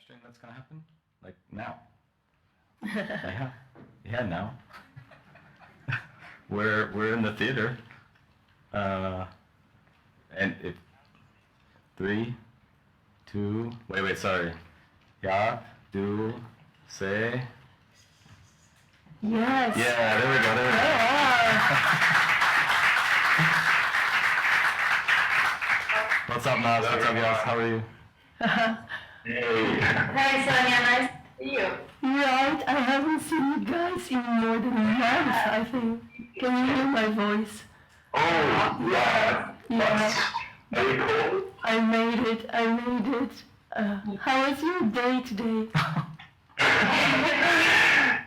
stream that's gonna happen? Like now? Yeah, now. We're in the theater. And it 3, 2, wait, sorry. Ya, do, say. Yes. Yeah, there we go. What's up, Naz? What's up, Yas? How are you? Hey, Sonia, nice to see you. Right, I haven't seen you guys in more than a month, I think. Can you hear my voice? Oh, yeah. Yeah. Very cool. I made it. How was your day today?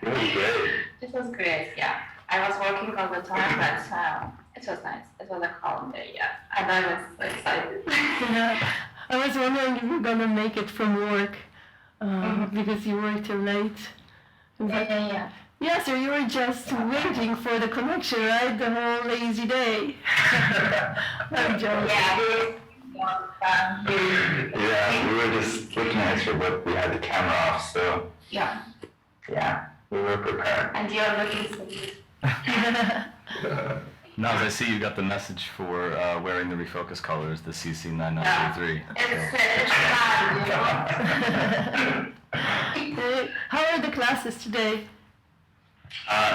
It was great. It was great, yeah. I was working all the time, but it was nice. It was a calm day, yeah. And I was so excited. Yeah. I was wondering if you're gonna make it from work, because you work till late. Yeah. Yeah, so you were just waiting for the connection, right? The whole lazy day. I'm joking. Yeah, we were just looking at you, but we had the camera off, so Yeah. we were prepared. And you're looking so good. Naz, I see you got the message for wearing the Refocus colors, the CC9933. It's fun, you know. How are the classes today?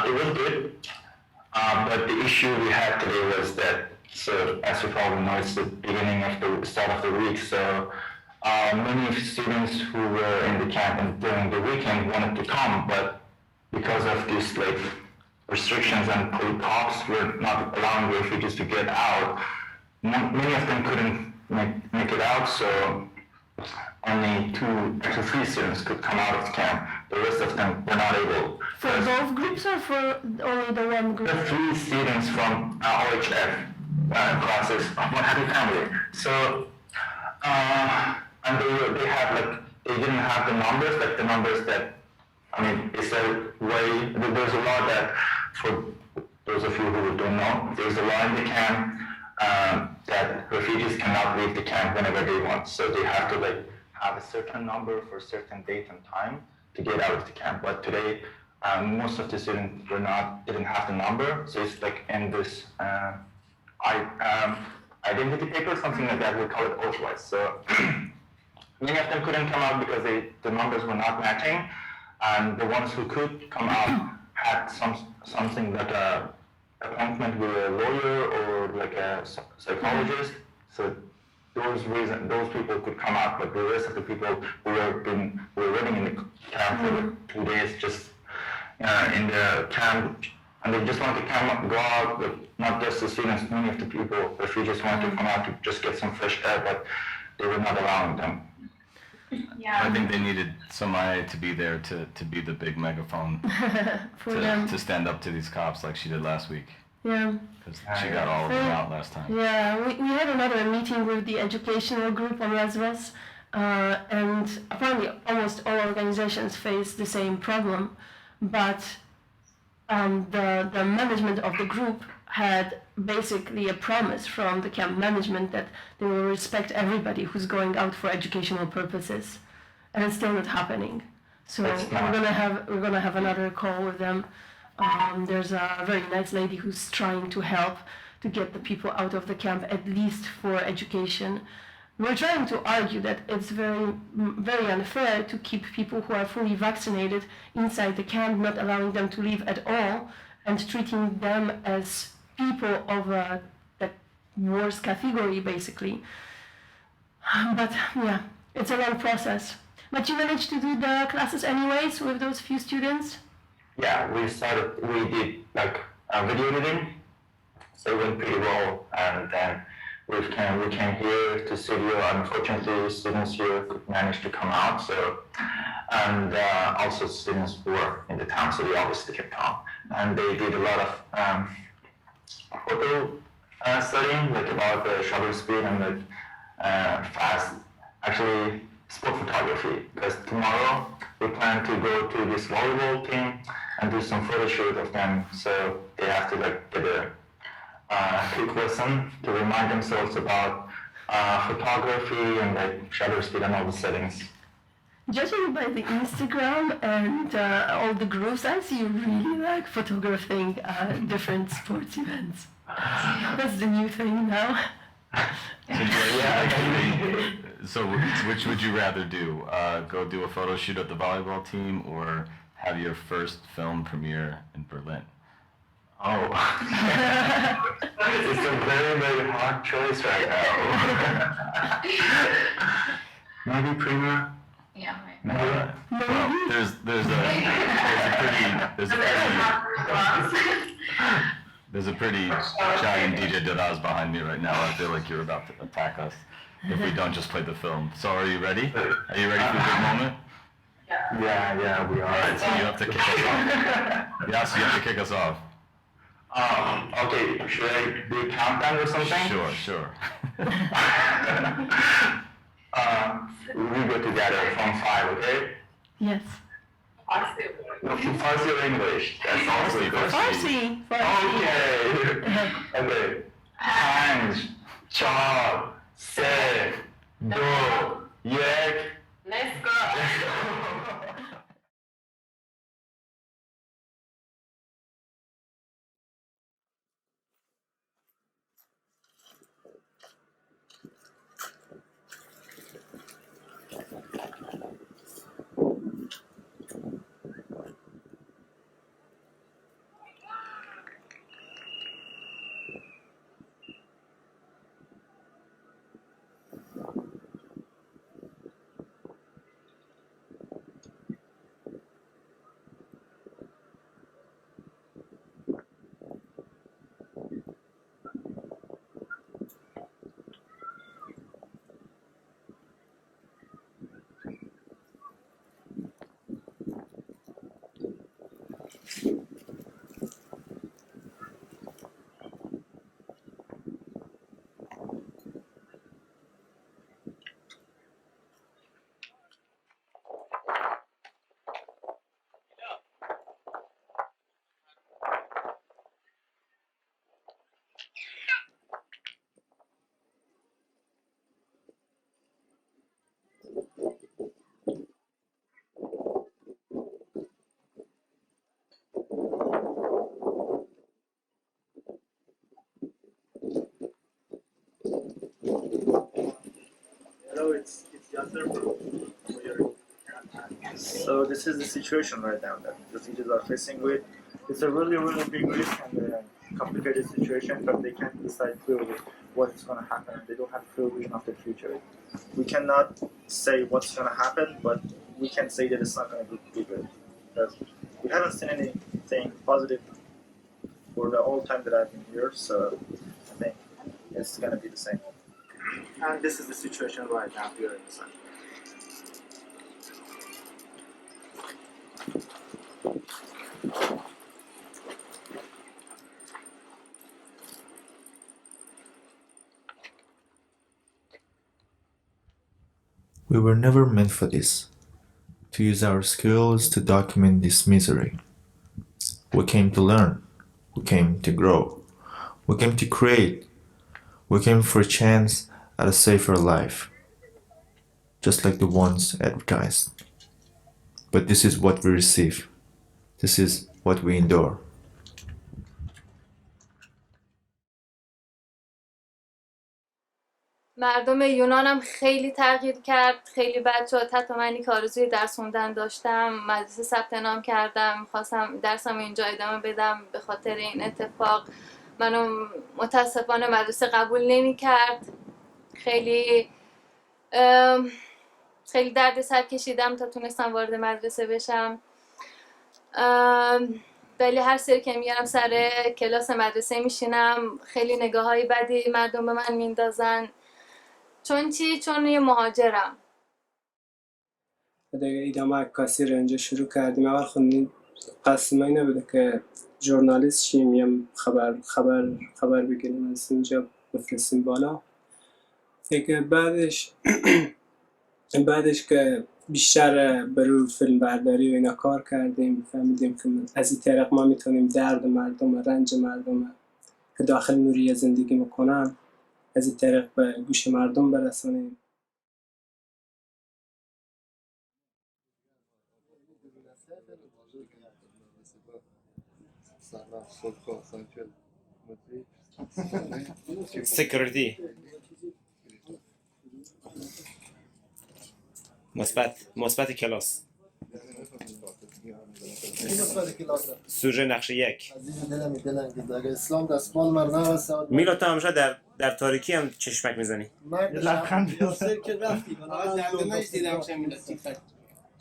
It was good, but the issue we had today was that, so as you probably know, it's the beginning of the start of the week, so many students who were in the camp and during the weekend wanted to come, but because of these like restrictions and cops were not allowing refugees to get out, many of them couldn't make it out, so only 2, actually 3 students could come out of the camp. The rest of them were not able. For both groups or for only the one group? The 3 students from OHF classes, One Happy Family. So, and they had like, they didn't have the numbers, like the numbers that, I mean, it's a way, there's a law that, for those of you who don't know, there's a law in the camp that refugees cannot leave the camp whenever they want. So they have to like have a certain number for a certain date and time to get out of the camp. But today, most of the students didn't have the number. So it's like in this identity paper, something like that. We call it oath-wise. So many of them couldn't come out because the numbers were not matching, and the ones who could come out had something like a appointment with a lawyer or like a psychologist. So those people could come out, but the rest of the people who were living in the camp for 2 days, just in the camp, and they just wanted to go out, but not just the students, many of the people, refugees wanted to come out to just get some fresh air, but they were not allowing them. Yeah. I think they needed somebody to be there to be the big megaphone For them. to stand up to these cops like she did last week. Yeah. Because she got all of them out last time. Yeah, we had another meeting with the educational group on Lesbos, and apparently almost all organizations face the same problem, but the management of the group had basically a promise from the camp management that they will respect everybody who's going out for educational purposes, and it's still not happening. So we're gonna have another call with them. There's a very nice lady who's trying to help to get the people out of the camp, at least for education. We're trying to argue that it's very, very unfair to keep people who are fully vaccinated inside the camp, not allowing them to leave at all, and treating them as people of a worse category, basically. But yeah, it's a long process. But you managed to do the classes anyways with those few students? Yeah, we did like a video editing, so it went pretty well, and then we came here to studio. Unfortunately, students here could manage to come out, so, and also students who were in the town, so they obviously kept on, and they did a lot of photo studying, like about the shutter speed and the fast, actually sport photography, because tomorrow we plan to go to this volleyball team and do some photo shoot of them, so they have to like get a quick lesson to remind themselves about photography and like shutter speed and all the settings. Judging by the Instagram and all the groups, I see you really like photographing different sports events. That's the new thing now. So which would you rather do? Go do a photo shoot at the volleyball team or have your first film premiere in Berlin? Oh, it's a very, very hard choice right now. Maybe premiere? Yeah. Well, there's a pretty giant DJ Deraz behind me right now. I feel like you're about to attack us if we don't just play the film. So are you ready? Are you ready for the big moment? Yeah, we are. Alright, so you have to kick us off. Yes, you have to kick us off. Okay, should I do a countdown or something? Sure. We go together from 5, okay? Yes. Farsi or English? That's also good. Farsi. Okay. Okay. 5, 4, 3, 2, 1. Let's go. Hello, it's Yaser from So this is the situation right now that the cities are facing with. It's a really, really big risk and complicated situation, but they can't decide clearly what is going to happen. They don't have a clear vision of the future. We cannot say what's going to happen, but we can say that it's not going to be good. Because we haven't seen anything positive for the whole time that I've been here, so I think it's going to be the same. And this is the situation right now here in the sun. We were never meant for this, to use our skills to document this misery. We came to learn, we came to grow, we came to create, we came for a chance at a safer life, just like the ones advertised. But this is what we receive, this is what we endure. مردم یونانم خیلی تغییر کرد، خیلی بد شد. حتی منی که آرزوی درس خوندن داشتم، مدرسه ثبت نام کردم، خواستم درسم اینجا ادامه بدم، به خاطر این اتفاق منو متاسفانه مدرسه قبول نمی کرد. خیلی درد سر کشیدم تا تونستم وارد مدرسه بشم. ولی هر سری که میارم سر کلاس مدرسه میشینم، خیلی نگاه های بدی مردم به من میندازن. چون یه مهاجرم. دیگه ادامه عکاسی رو اینجا شروع کردیم. اول خود قسم این نبوده که ژورنالیست شیم یا خبر بگیریم از اینجا بفرستیم بالا. دیگه بعدش که بیشتر برای فیلم برداری و اینا کار کردیم، فهمیدیم که از این طریق ما میتونیم درد مردم، رنج مردم که داخل نوریه زندگی میکنن از این طریق به گوش مردم برسانیم. سکیوریتی مثبت کلاس سوژه نقشه 1 اسلام دستمال مرنا و میلا تو همیشه در تاریکی هم چشمک میزنی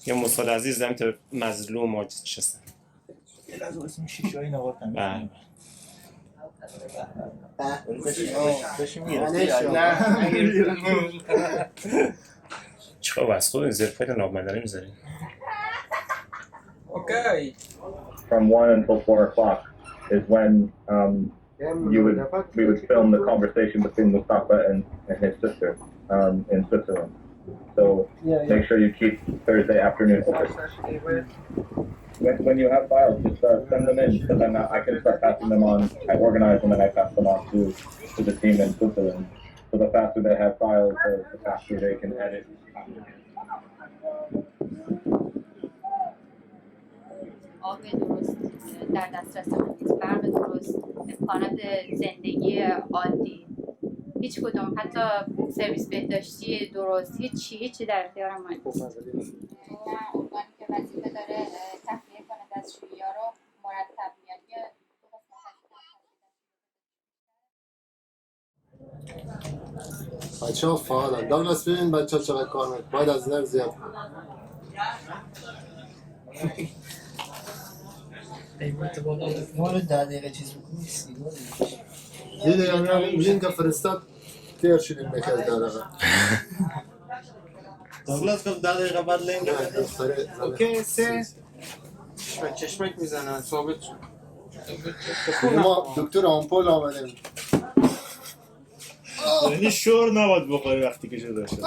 یه مصطفی عزیز دارم تو مظلوم و چستن چقدر از خود این زرفایت نابمندانه میذاری اوکی From 1 until 4 o'clock is when we would film the conversation between Mustafa and his sister in Switzerland. So make sure you keep Thursday afternoon open. When you have files, just send them in, so then I can start passing them on. I organize them and I pass them on to the team in Switzerland. So the faster they have files, the faster they can edit. آب درست در دسترس من نیست، برق درست، امکانات زندگی عادی، هیچ کدوم، حتی سرویس بهداشتی درست، هیچی در اختیار من نیست. عنوانی که وظیفه داره تخلیه کنه دستشویی‌ها رو مرتب بچه ها فعالن. داگلاس ببین بچه ها چقدر کار میکنن، باید از نر زیاد ما رو 10 دقیقه چیز بکنی سیگار دیده هم لینک فرستاد تیر شدیم بکر 10 دقیقه داگلاس گفت 10 دقیقه بعد لینک اوکی سه چشمک میزنن ثابت شد ما دکتر آمپول آمدیم یعنی شور نباید بخوری وقتی که شده شده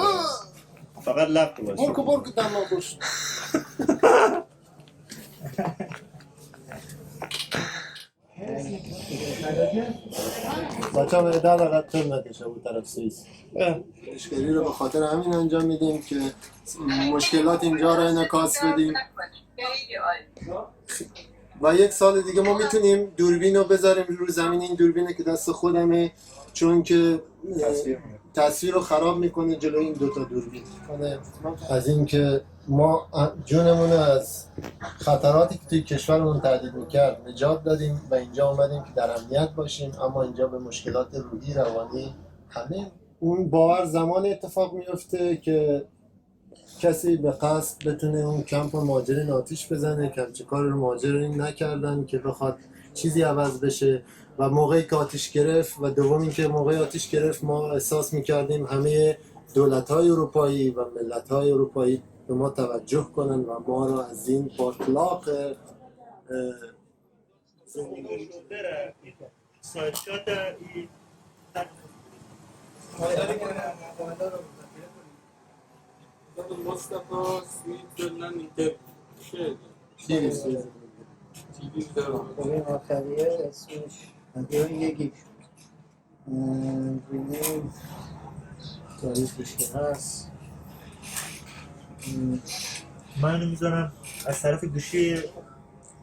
فقط لب تو باشه برکو دما بوش بچه ها به 10 دقیقه طول نکشه بود طرف سوئیس اشکالی رو به خاطر همین انجام میدیم که مشکلات اینجا رو انعکاس بدیم و 1 سال دیگه ما میتونیم دوربین رو بذاریم رو زمین. این دوربینه که دست خودمه چون که تصویر رو خراب میکنه جلوی این 2 تا دوربین. از این که ما جونمون از خطراتی که توی کشورمون تهدید میکرد نجات دادیم و اینجا اومدیم که در امنیت باشیم، اما اینجا به مشکلات روحی روانی همه اون باور زمان اتفاق میفته که کسی به قصد بتونه اون کمپ مهاجرین آتیش بزنه که همچه کار رو مهاجرین نکردن که بخواد چیزی عوض بشه. و موقعی که آتیش گرفت و دوم اینکه موقعی آتیش گرفت ما احساس میکردیم همه دولت‌های اروپایی و ملت‌های اروپایی به ما توجه کنن و ما رو از این باطلاق زندگی مصطفی سویتزرلند این آخریه اسمش مدیون یکی بینیم تاریخش که هست. من اینو میذارم از طرف گوشی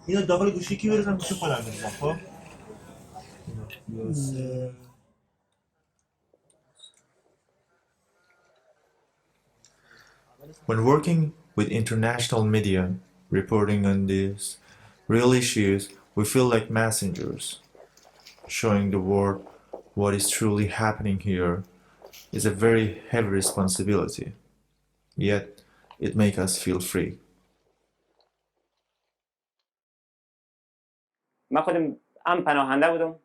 اینو داخل گوشی کی بریزم گوشی خودم بریزم. خب When working with international media, reporting on these real issues, we feel like messengers. Showing the world what is truly happening here is a very heavy responsibility, yet it makes us feel free. من خودم هم پناهنده بودم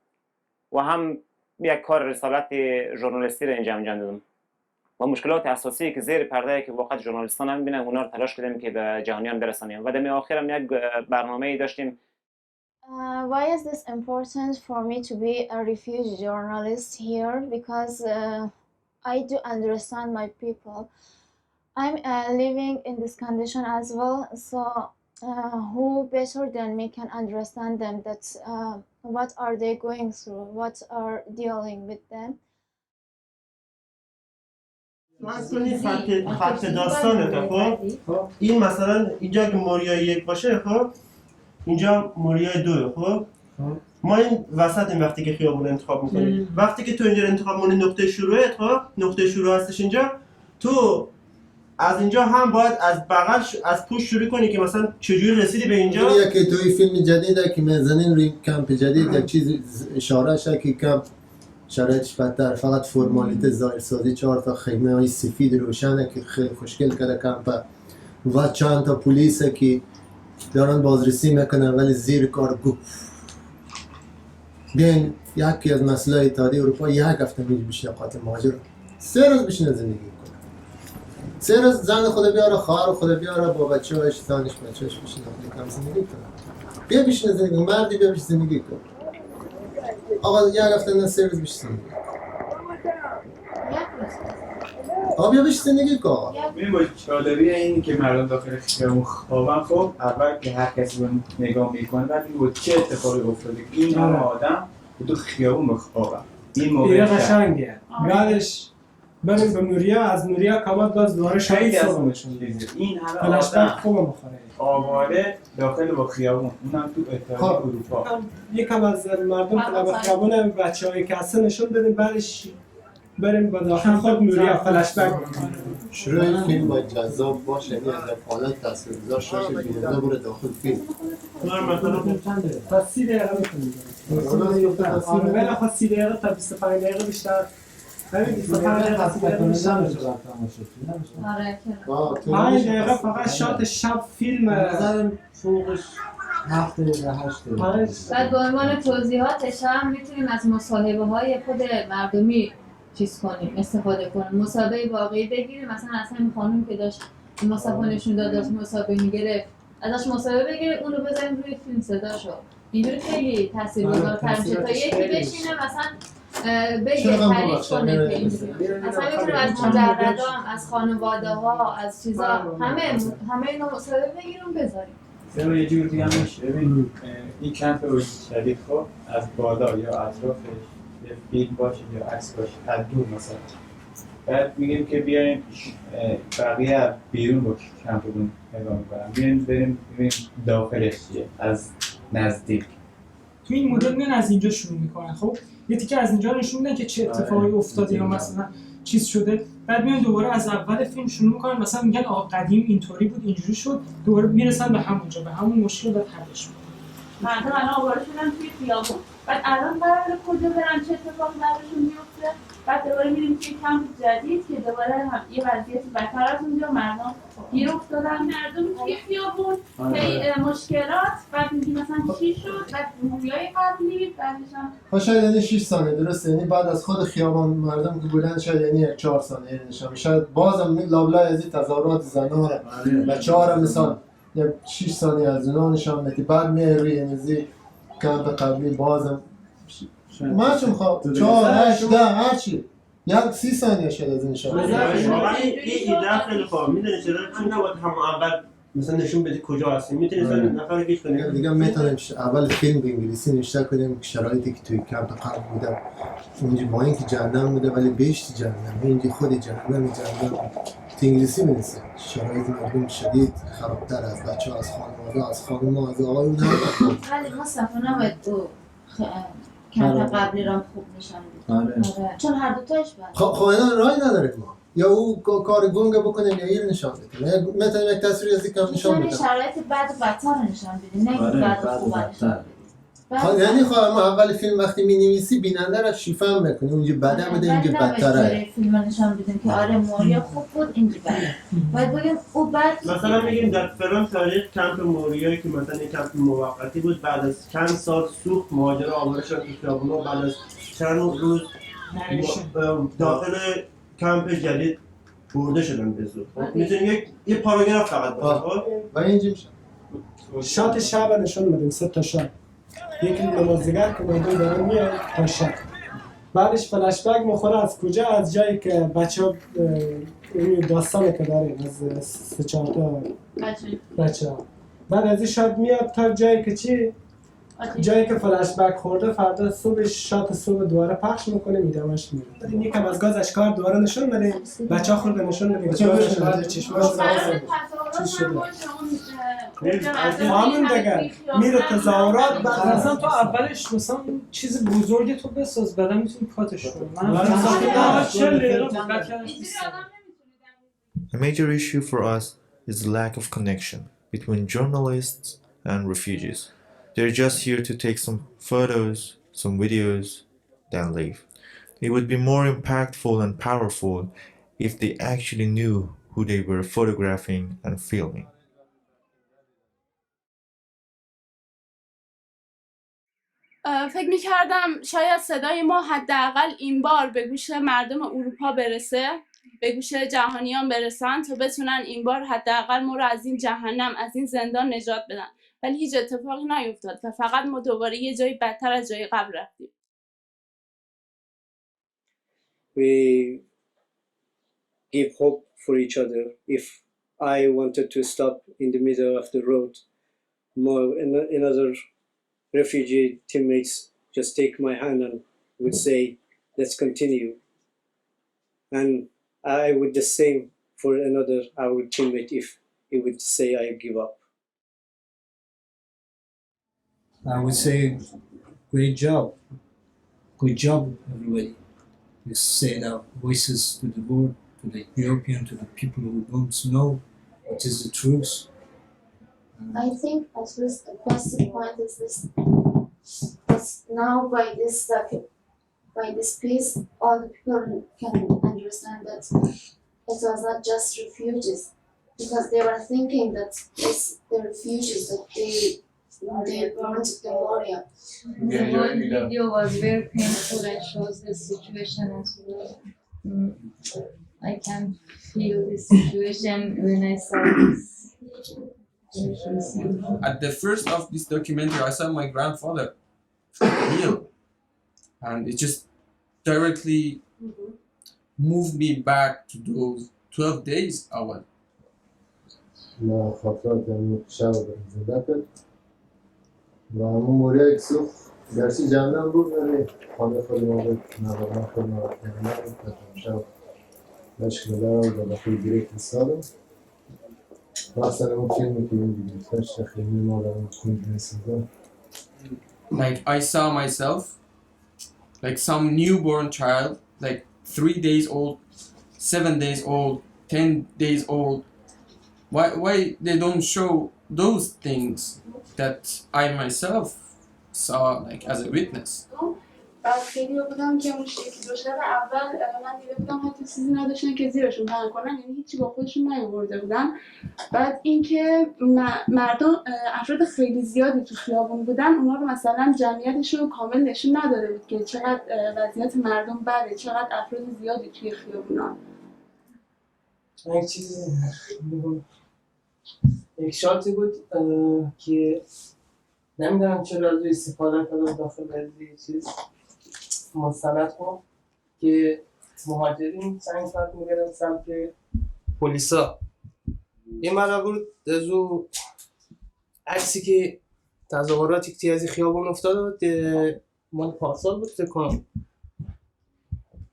و هم یک کار رسالت ژورنالیستی رو اینجا انجام دادم و مشکلات اساسی که زیر پرده که واقعا ژورنالیستان هم میبینن اونا رو تلاش کردیم که به جهانیان برسانیم و در آخر هم یک برنامه‌ای داشتیم. Why is this important for me to be a refugee journalist here? Because I do understand my people. I'm living in this condition as well, so who better than me can understand them, that what are they going through, what are dealing with them. خط داستانه. خب این مثلا اینجا که موریای 1 باشه، خب اینجا موریای 2. خب ما این وسط این وقتی که خیابون انتخاب میکنیم وقتی که تو اینجا انتخاب کنی نقطه شروعت خب نقطه شروع هستش اینجا تو از اینجا هم باید از بغل از پشت شروع کنی که مثلا چجوری رسیدی به اینجا. اینه که توی فیلم جدیده که نازنین روی کمپ جدید یک چیز اشاره شده که کمپ شرایطش بدتر فقط فرمالیته ظاهر سازی 4 تا خیمه های سفید روشنه که خیلی خوشگل کرده کمپ و چند تا پلیسه که دارن بازرسی میکنن ولی زیر کار گفت بیاین یکی از مسئله اتحادیه اروپا یک هفته میگه بشه قاتل مهاجر 3 روز بشینه زندگی کنه 3 روز زن خود بیاره خواهر خود بیاره با بچه‌هاش زنش بچه‌اش بشینه کم زندگی کنه بیا بشینه زندگی مردی بیا بشینه زندگی کن آقا یک هفته نه 3 روز بشینه آقا بیا بشینه زندگی کن ببین با جالبی این که مردم داخل خیابون خوابن خب اول که هر کسی رو نگاه میکنه بعد میگه چه اتفاقی افتاده این همه آدم تو خیابون بخوابن این موقع قشنگه بعدش بریم به نوریا از نوریا کامات باز دوباره شهید صبحشون این همه آدم خوب میخوره آواره داخل با خیابون اونم تو اتحادیه اروپا یکم از مردم که به خیابون بچه‌های که هستن نشون بدیم بعدش بریم با داخل خود نوریا فلش بک شروع فیلم باید جذاب باشه یعنی از حالت تصویرگذار شاشه بیننده بره داخل فیلم تا 30 دقیقه میکنیم ولی خود 30 دقیقه تا 25 دقیقه بیشتر همین 25 دقیقه بیشتر میشه 5 دقیقه فقط شات شب فیلم نظرم فوقش 7 دقیقه 8 دقیقه بعد با عنوان توضیحاتش هم میتونیم از مصاحبه های خود مردمی چیز کنیم استفاده کنیم مصاحبه واقعی بگیریم مثلا همین خانم که داشت مصاحبه نشون داد داشت مصاحبه میگرفت ازش مصاحبه بگیریم اونو بذاریم روی فیلم صداشو اینجوری خیلی تاثیرگذارتر میشه تا یکی بشینه مثلا بگه تعریف کنه که اینجوری مثلا میتونیم از مجردها از خانواده ها از چیزا همه اینا مصاحبه بگیریم بذاریم سر یه جور دیگه هم میشه ببین این کمپ روز شدید خب از بالا یا اطرافش یه فیلم باشه یا عکس باشه از دور مثلا بعد میگیم که بیایم بقیه بیرون با کمپمون نگاه میکنم بیایم بریم ببینیم داخلش چیه از نزدیک تو این مدل میان از اینجا شروع میکنن خب یه تیکه از اینجا نشون میدن که چه اتفاقی افتاده یا مثلا چیز شده بعد میان دوباره از اول فیلم شروع میکنن مثلا میگن آقا قدیم اینطوری بود اینجوری شد دوباره میرسن به همونجا به همون مشکل بعد حلش میکنن مردم الان آواره شدن توی خیابون بعد الان قراره کجا برن چه اتفاقی براشون میفته بعد دوباره میریم توی کمپ جدید که دوباره یه وضعیتی بدتر از اونجا مردم گیر افتادن مردم توی خیابون که مشکلات بعد میگی مثلا چی شد بعد مویای قبلی بعدش هم یعنی 6 ثانیه درسته یعنی بعد از خود خیابان مردم که بودن شاید یعنی 4 ثانیه نشون شاید بازم لابلای از این تظاهرات زنا بچه‌ها مثلا 6 ثانیه از اونا نشون میده بعد میای روی نزی کمپ قبلی بازم ما چون خب 4 8 10 هر چی یک 30 ثانیه شد از نشون واقعا این ایده خیلی خوبه میدونی چرا چون نباید هم اول مثلا نشون بدی کجا هستی میتونی نفر گیج کنی دیگه میتونیم اول فیلم به انگلیسی نوشته کنیم که شرایطی که توی کمپ قبل بوده اونجا با اینکه جهنم بوده ولی بهشت جهنم اینجا خود جهنم تو انگلیسی می‌نویسه شرایط مردم شدید خرابتر از بچه‌ها از خانواده از خانم‌ها از آقایون ولی مصطفی نباید تو کمپ قبلی را خوب نشان بدیم چون هر دوتاش باید خب اینا راهی نداریم ما یا او کار گنگ بکنیم یا این نشان بدیم میتونیم یک تصویر از این کم نشان بدیم شرایط بد و بدتر نشان بدیم نه که بد و خوب نشان بدیم یعنی خواهم ما اول فیلم وقتی می‌نویسی بیننده را شیفم می‌کنی اونجا بده بده اینجا بدتره فیلم نشان بدیم که آره موریا خوب بود اینجا بده باید بگیم او بد مثلا میگیم در فلان تاریخ کمپ موریایی که مثلا یک کمپ موقتی بود بعد از چند سال سوخت مهاجرا آواره شدن تو خیابونا بعد از چند روز داخل کمپ جدید برده شدن به زور میتونیم یه پاراگراف فقط باشه و اینجا میشه شات شب نشون بدیم 3 تا شات یکی نمازدیگر که مردم دارن میاد تا شب بعدش فلش بک میخوره از کجا از جایی که بچه‌ها داستانی که داریم از 3-4 تا بچه‌ها بعد از این شات میاد تا جایی که چی جایی که فلش بک خورده فردا صبح شات صبح دوباره پخش میکنه میدمش میره این یکم از گاز اشکار دوباره نشون بدیم بچه‌ها خورده نشون بدیم چشماش چیز شده همون دیگه میره تظاهرات بعد مثلا تو اولش مثلا اون چیز بزرگ تو بساز بعدا میتونی کاتش کنی. من A major issue for us is the lack of connection between journalists and refugees. They're just here to take some photos, some videos, then leave. It would be more impactful and powerful if they actually knew who they were photographing and filming. فکر می‌کردم شاید صدای ما حداقل این بار به گوش مردم اروپا برسه، به گوش جهانیان برسن تا بتونن این بار حداقل ما رو از این جهنم، از این زندان نجات بدن. ولی هیچ اتفاقی نیفتاد و فقط ما دوباره یه جایی بدتر از جای قبل رفتیم. We give hope for each other. If I wanted to stop in the middle of the road, more another refugee teammates just take my hand and would say, let's continue. And I would the same for another our teammate if he would say I give up. I would say great job. Good job, everybody. You said our voices to the world, to the European, to the people who don't know what is the truth. I think at least the positive point is this: that now by this piece, all the people can understand that it was not just refugees, because they were thinking that it's the refugees that they burned the Moria. The whole video was very painful and shows the situation as well. I can feel the situation when I saw this. At the first of this documentary, I saw my grandfather kneel, and it just directly moved me back to those 12 days I was. ما خاطرات شب زنده کرد و همون موریه یک سوخت گرچه جهنم بود ولی خانه خود ما بود نوارنا خود ما بود که شب مشکل دارم و داخل گریت سالم وقتا اون فیلمی که این دیگه تشت خیلی ما دارم خود نسیدم. Like I saw myself like some newborn child, like 3 days old, 7 days old, 10 days old. Why they don't show those things that I myself saw like as a witness? بعد خیلی بودم که اون شکلی دو شب اول من دیده بودم حتی چیزی نداشتن که زیرشون پهن کنن، یعنی هیچی با خودشون نیاورده بودن. بعد اینکه مردم افراد خیلی زیادی تو خیابون بودن، اونا رو مثلا جمعیتشون رو کامل نشون نداده بود که چقدر وضعیت مردم بده، چقدر افراد زیادی توی خیابونان. یک چیزی یک شاتی بود که نمیدونم چرا از استفاده کردم داخل از چیز مستند کن که مهاجرین سنگ فرد میگردن سمت پلیسا. این مرا بود از او عکسی که تظاهراتی که از خیابون افتاده بود مال پارسال بود فکر کنم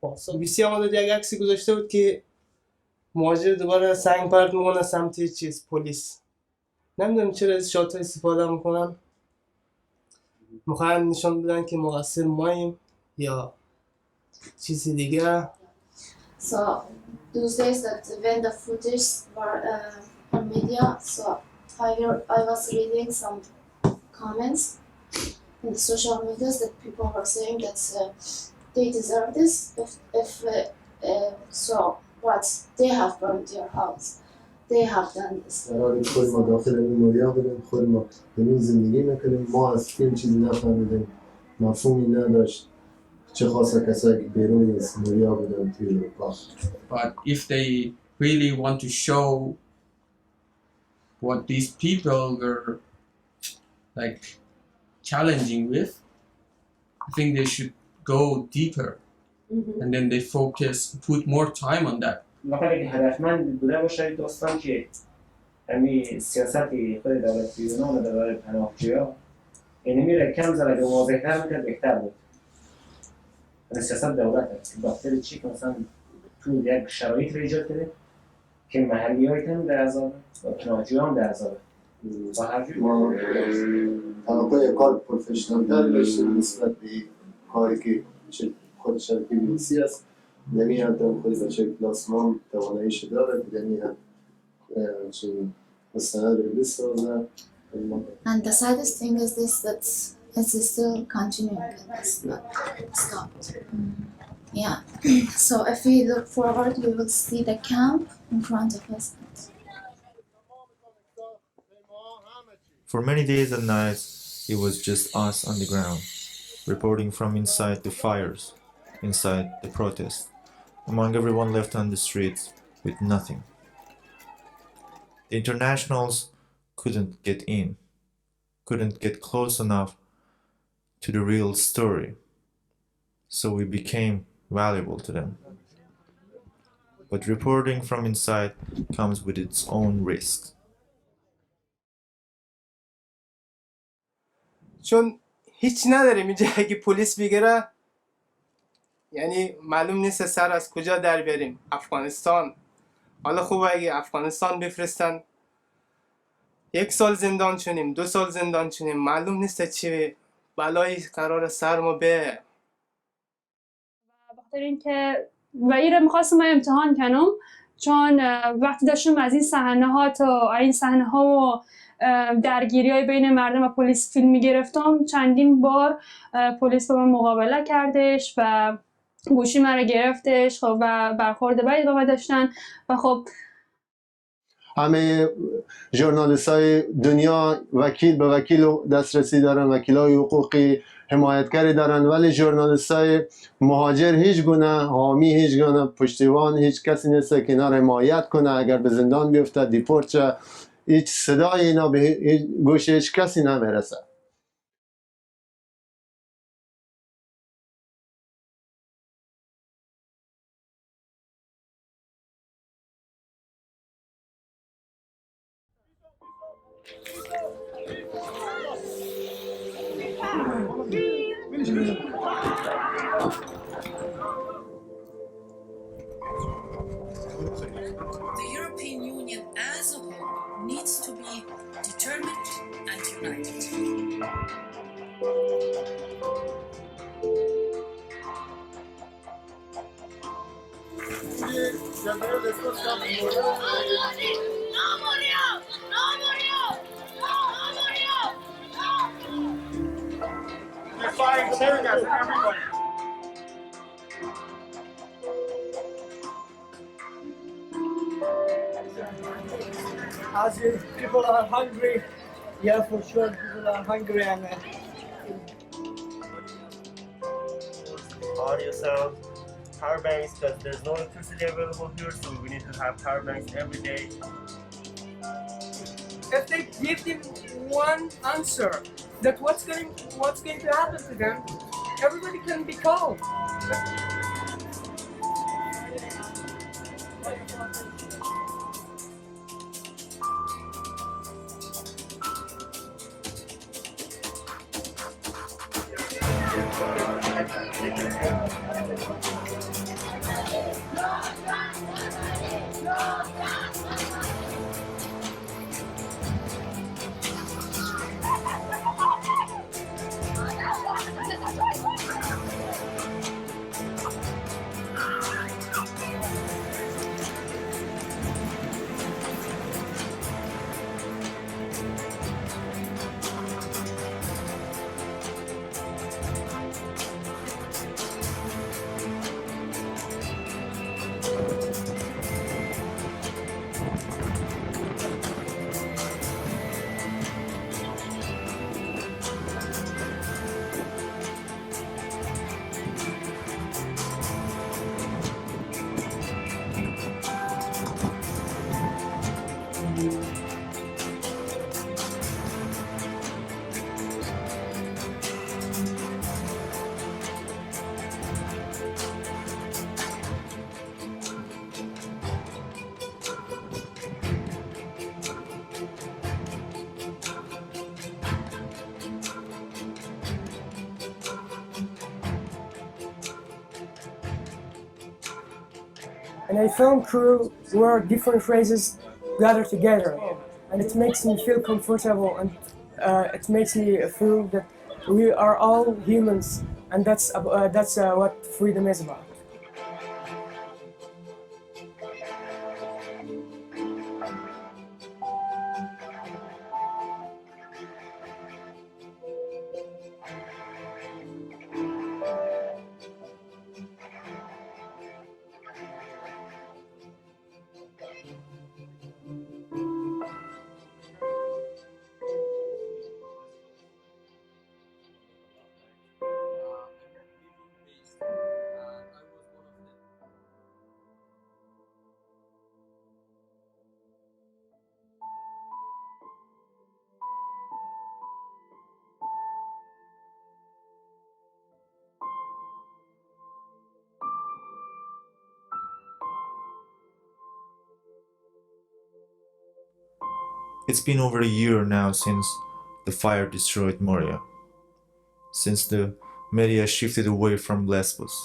پارسال بیسی آمده یک عکسی گذاشته بود که مهاجر دوباره سنگ پرت میکنه سمت چیز پلیس. نمیدونم چرا از شات استفاده میکنن، میخوان نشان بدن که مقصر ماییم یا چیزی دیگه. So those days that when the footage were on media, so I was reading some comments in the social media that people were saying that they deserve this if so what they have burned their house, they have done this. خود ما داخل این موریا بودیم، خود ما همین زندگی میکنیم، ما از فیلم چیزی نفهمیدیم، مفهومی نداشت چه خاصه کسایی که بیرون از موریا بودن توی اروپا. But if they really want to show what these people were like challenging with, I think they should go deeper and then they put more time on that. مثلا که هدفمند بوده باشه داستان که همین سیاستی خود دولت بیرون و دولت پناهجویا اینی میره کم زده به واضح‌تر میکرد بهتر بود. سیاست دولت هست که باختر چی که مثلا تو یک شرایط رو ایجاد کرده که محلی های هم در عذابه و پناهجویا هم در عذابه ما توقع کار پروفشنال تر داشتیم نسبت به کاری که خود شرکت بیسی است. یعنی هم خود بچه کلاس ما تواناییش داره، یعنی هم چون مستند رو بسازه. And the saddest thing is this, that it's still continuing, it's not stopped. Yeah, so if we look forward, we will see the camp in front of us. For many days and nights, it was just us on the ground, reporting from inside the fires, inside the protest, among everyone left on the streets with nothing. The internationals couldn't get in, couldn't get close enough to the real story, so we became valuable to them. But reporting from inside comes with its own risks. چون هیچ نداریم اینجا، اگه پلیس بگیره یعنی معلوم نیست سر از کجا در بیاریم. افغانستان، حالا خوبه اگه افغانستان بفرستن 1 سال زندان چونیم، 2 سال زندان چونیم، معلوم نیست چی بلایی قرار سر ما به. بخاطر اینکه و این رو میخواستم من امتحان کنم، چون وقتی داشتم از این صحنه ها تا این صحنه ها و درگیری های بین مردم و پلیس فیلم میگرفتم، چندین بار پلیس با من مقابله کردش و گوشی من رو گرفتش، خب و برخورد بدی با من داشتن و خب همه ژورنالیست های دنیا وکیل به وکیل دسترسی دارن، وکیل های حقوقی حمایتگری دارن، ولی ژورنالیست های مهاجر هیچ گونه حامی، هیچ گونه پشتیبان، هیچ کسی نیست که اینا رو حمایت کنه. اگر به زندان بیفته دیپورت شه، هیچ صدای اینا به گوش هیچ کسی نمیرسه. The European Union as a whole needs to be determined and united. They're firing tear gas at everybody. As people are hungry, yeah, for sure, people are hungry and Audio sound, power banks, because there's no electricity available here, so we need to have power banks every day. if they give them one answer that what's going to happen to them, everybody can be calm. And a film crew where different races gather together. and it makes me feel comfortable, and it makes me feel that we are all humans, and that's what freedom is about. It's been over a year now since the fire destroyed Moria, since the media shifted away from Lesbos.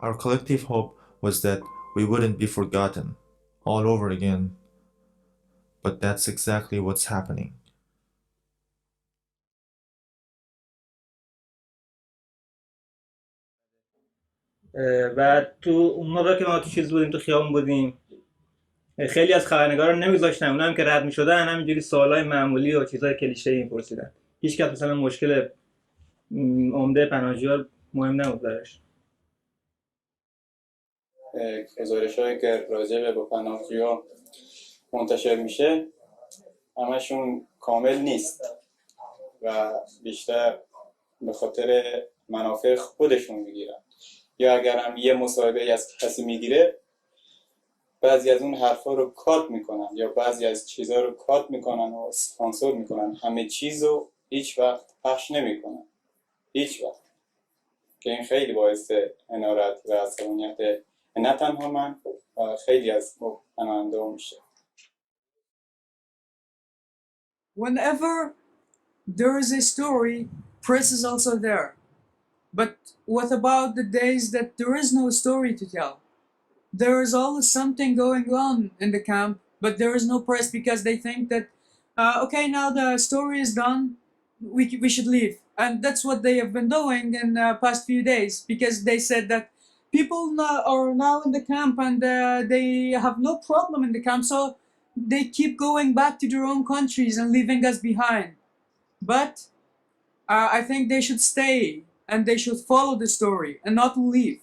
Our collective hope was that we wouldn't be forgotten all over again, but that's exactly what's happening. بعد تو اون موقع که ما تو چیز بودیم، تو خیابون بودیم، خیلی از خبرنگارا نمیذاشتن، اونا هم که رد میشدن همینجوری سوالای معمولی و چیزای کلیشه‌ای میپرسیدن. هیچ کس مثلا مشکل عمده پناهجویان مهم نبود براش. گزارش‌هایی که راجع به پناهجویان منتشر میشه همشون کامل نیست و بیشتر به خاطر منافع خودشون میگیرن، یا اگر هم یه مصاحبه از کسی میگیره بعضی از اون حرفا رو کات میکنن یا بعضی از چیزها رو کات میکنن و سانسور میکنن، همه چیز رو هیچ وقت پخش نمیکنن، هیچ وقت، که این خیلی باعث حقارت و عصبانیت نه تنها من و خیلی از پناهنده‌ها میشه. Whenever there is a story, press is also there. But what about the days that there is no story to tell? There is always something going on in the camp, but there is no press because they think that, okay, now the story is done, we should leave. And that's what they have been doing in the past few days, because they said that people are now in the camp and they have no problem in the camp, so they keep going back to their own countries and leaving us behind. But I think they should stay and they should follow the story and not leave.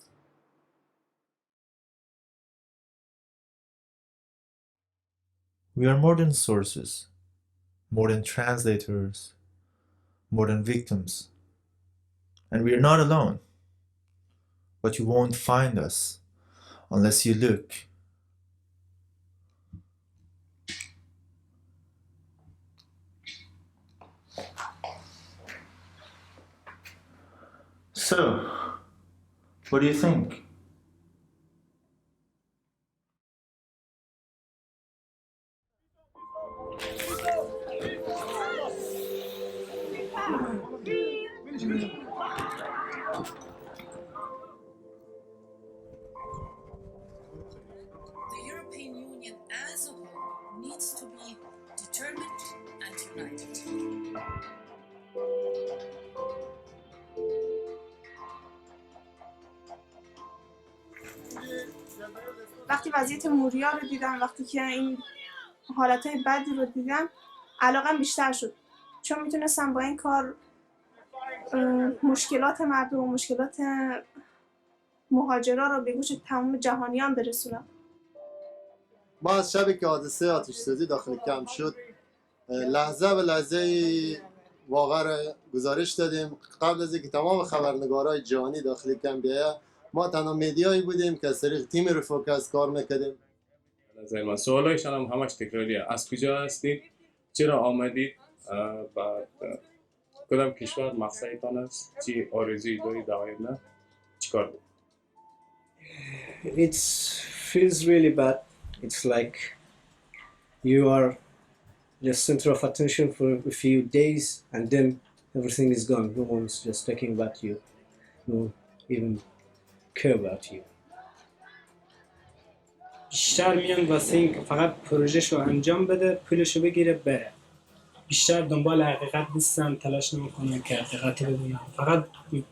We are more than sources, more than translators, more than victims. And we are not alone. But you won't find us unless you look. So, what do you think? The European Union as a whole needs to be determined and united. وقتی وضعیت موریا رو دیدم، وقتی که این حالتهای بدی رو دیدم، علاقم بیشتر شد، چون میتونستم با این کار مشکلات مردم و مشکلات مهاجرا رو به گوش تمام جهانیان برسونم. ما از شبی که حادثه آتش سوزی داخل کمپ شد لحظه به لحظه واقعا را گزارش دادیم. قبل از اینکه تمام خبرنگارای جهانی داخل کمپ بیاید، ما تنها مدیایی بودیم که از طریق تیم رفوکس کار میکردیم. نظر من سوالایشان هم همش تکراریه. از کجا هستید؟ چرا آمدید؟ بعد کدام کشور مقصدتان است؟ چی آرزویی دارید در آینده؟ چیکار بود؟ It feels really bad. It's like you are the center of attention for a few days and then everything is gone. No one's just talking about you. No one even care about you. بیشتر میان واسه این که فقط پروژهشو انجام بده، پولشو بگیره بره. بیشتر دنبال حقیقت نیستن، تلاش نمیکنن که حقیقت رو ببینن. فقط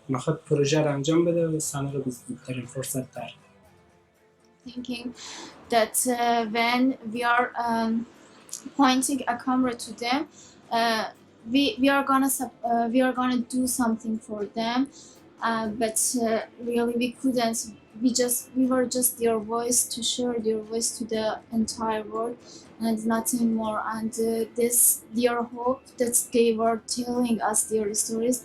میخواد پروژه رو انجام بده و سنه رو به زودترین فرصت در. Thinking that when we are pointing a camera to them, we are gonna do something for them, but really we couldn't. We were just their voice to share their voice to the entire world, and nothing more. And their hope that they were telling us their stories,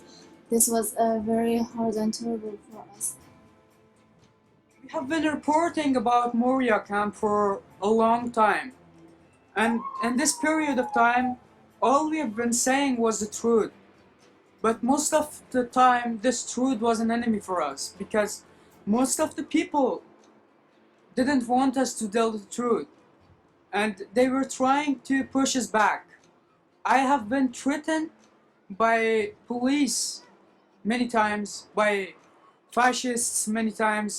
this was very hard and terrible for us. We have been reporting about Moria camp for a long time. And in this period of time, all we have been saying was the truth. But most of the time, this truth was an enemy for us because most of the people didn't want us to tell the truth. And they were trying to push us back. I have been threatened by police many times, by fascists many times,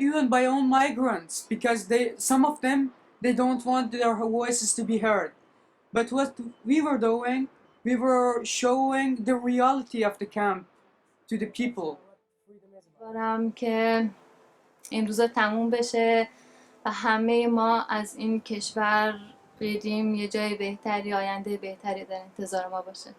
even by own migrants, because some of them, they don't want their voices to be heard. But what we were doing, we were showing the reality of the camp to the people. امیدوارم که این روزا تموم بشه و همه ما از این کشور بریم یه جای بهتری، آینده بهتری در انتظار ما باشه.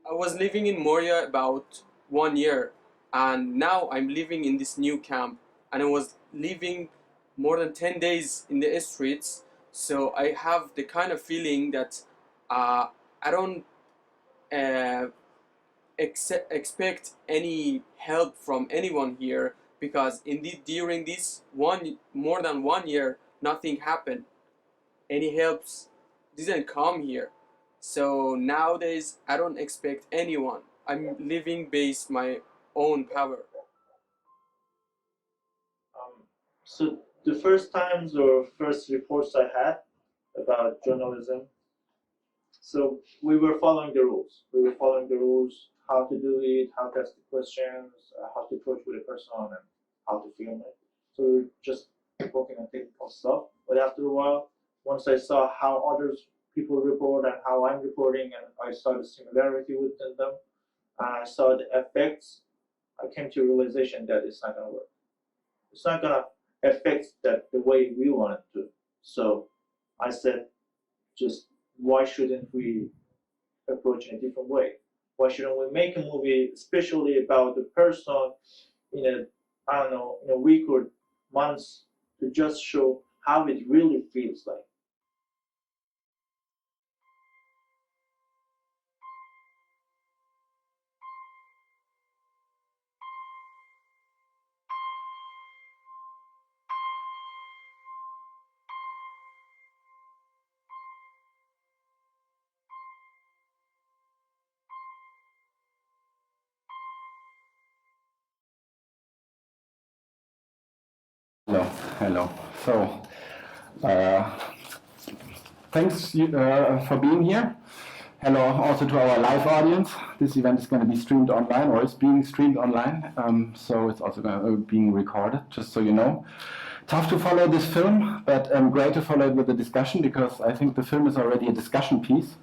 I was living in Moria about 1 year, and now I'm living in this new camp, and I was living more than 10 days in the streets, so I have the kind of feeling that I don't expect any help from anyone here, because indeed during this more than 1 year nothing happened. Any helps didn't come here. So nowadays I don't expect anyone. I'm living based my own power. So the first times or first reports I had about journalism, so we were following the rules. We were following the rules, how to do it, how to ask the questions, how to approach with a person, and how to film it. So we were just working on technical stuff. But after a while, once I saw how other people report and how I'm reporting, and I saw the similarity within them, and I saw the effects, I came to a realization that it's not going to work. It's not going to affect that the way we want it to. So I said, just why shouldn't we approach in a different way? Why shouldn't we make a movie especially about the person in a week or months to just show how it really feels like? Hello. So, thanks for being here. Hello also to our live audience. This event is going to be streamed online, or is being streamed online, so it's also being recorded, just so you know. Tough to follow this film, but great to follow it with the discussion, because I think the film is already a discussion piece.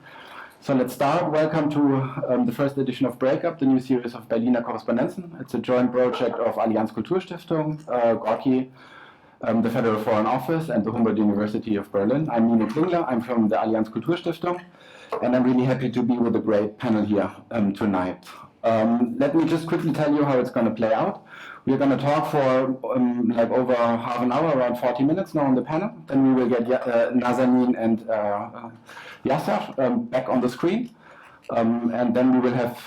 So let's start. Welcome to the first edition of Breakup, the new series of Berliner Korrespondenzen. It's a joint project of Allianz Kulturstiftung, Gorki, the Federal Foreign Office, and the Humboldt University of Berlin. I'm Nino Klingler. I'm from the Allianz Kulturstiftung, and I'm really happy to be with a great panel here tonight. Let me just quickly tell you how it's going to play out. We're going to talk for like over half an hour, around 40 minutes now on the panel. Then we will get Nazanin and Yaser back on the screen. And then we will have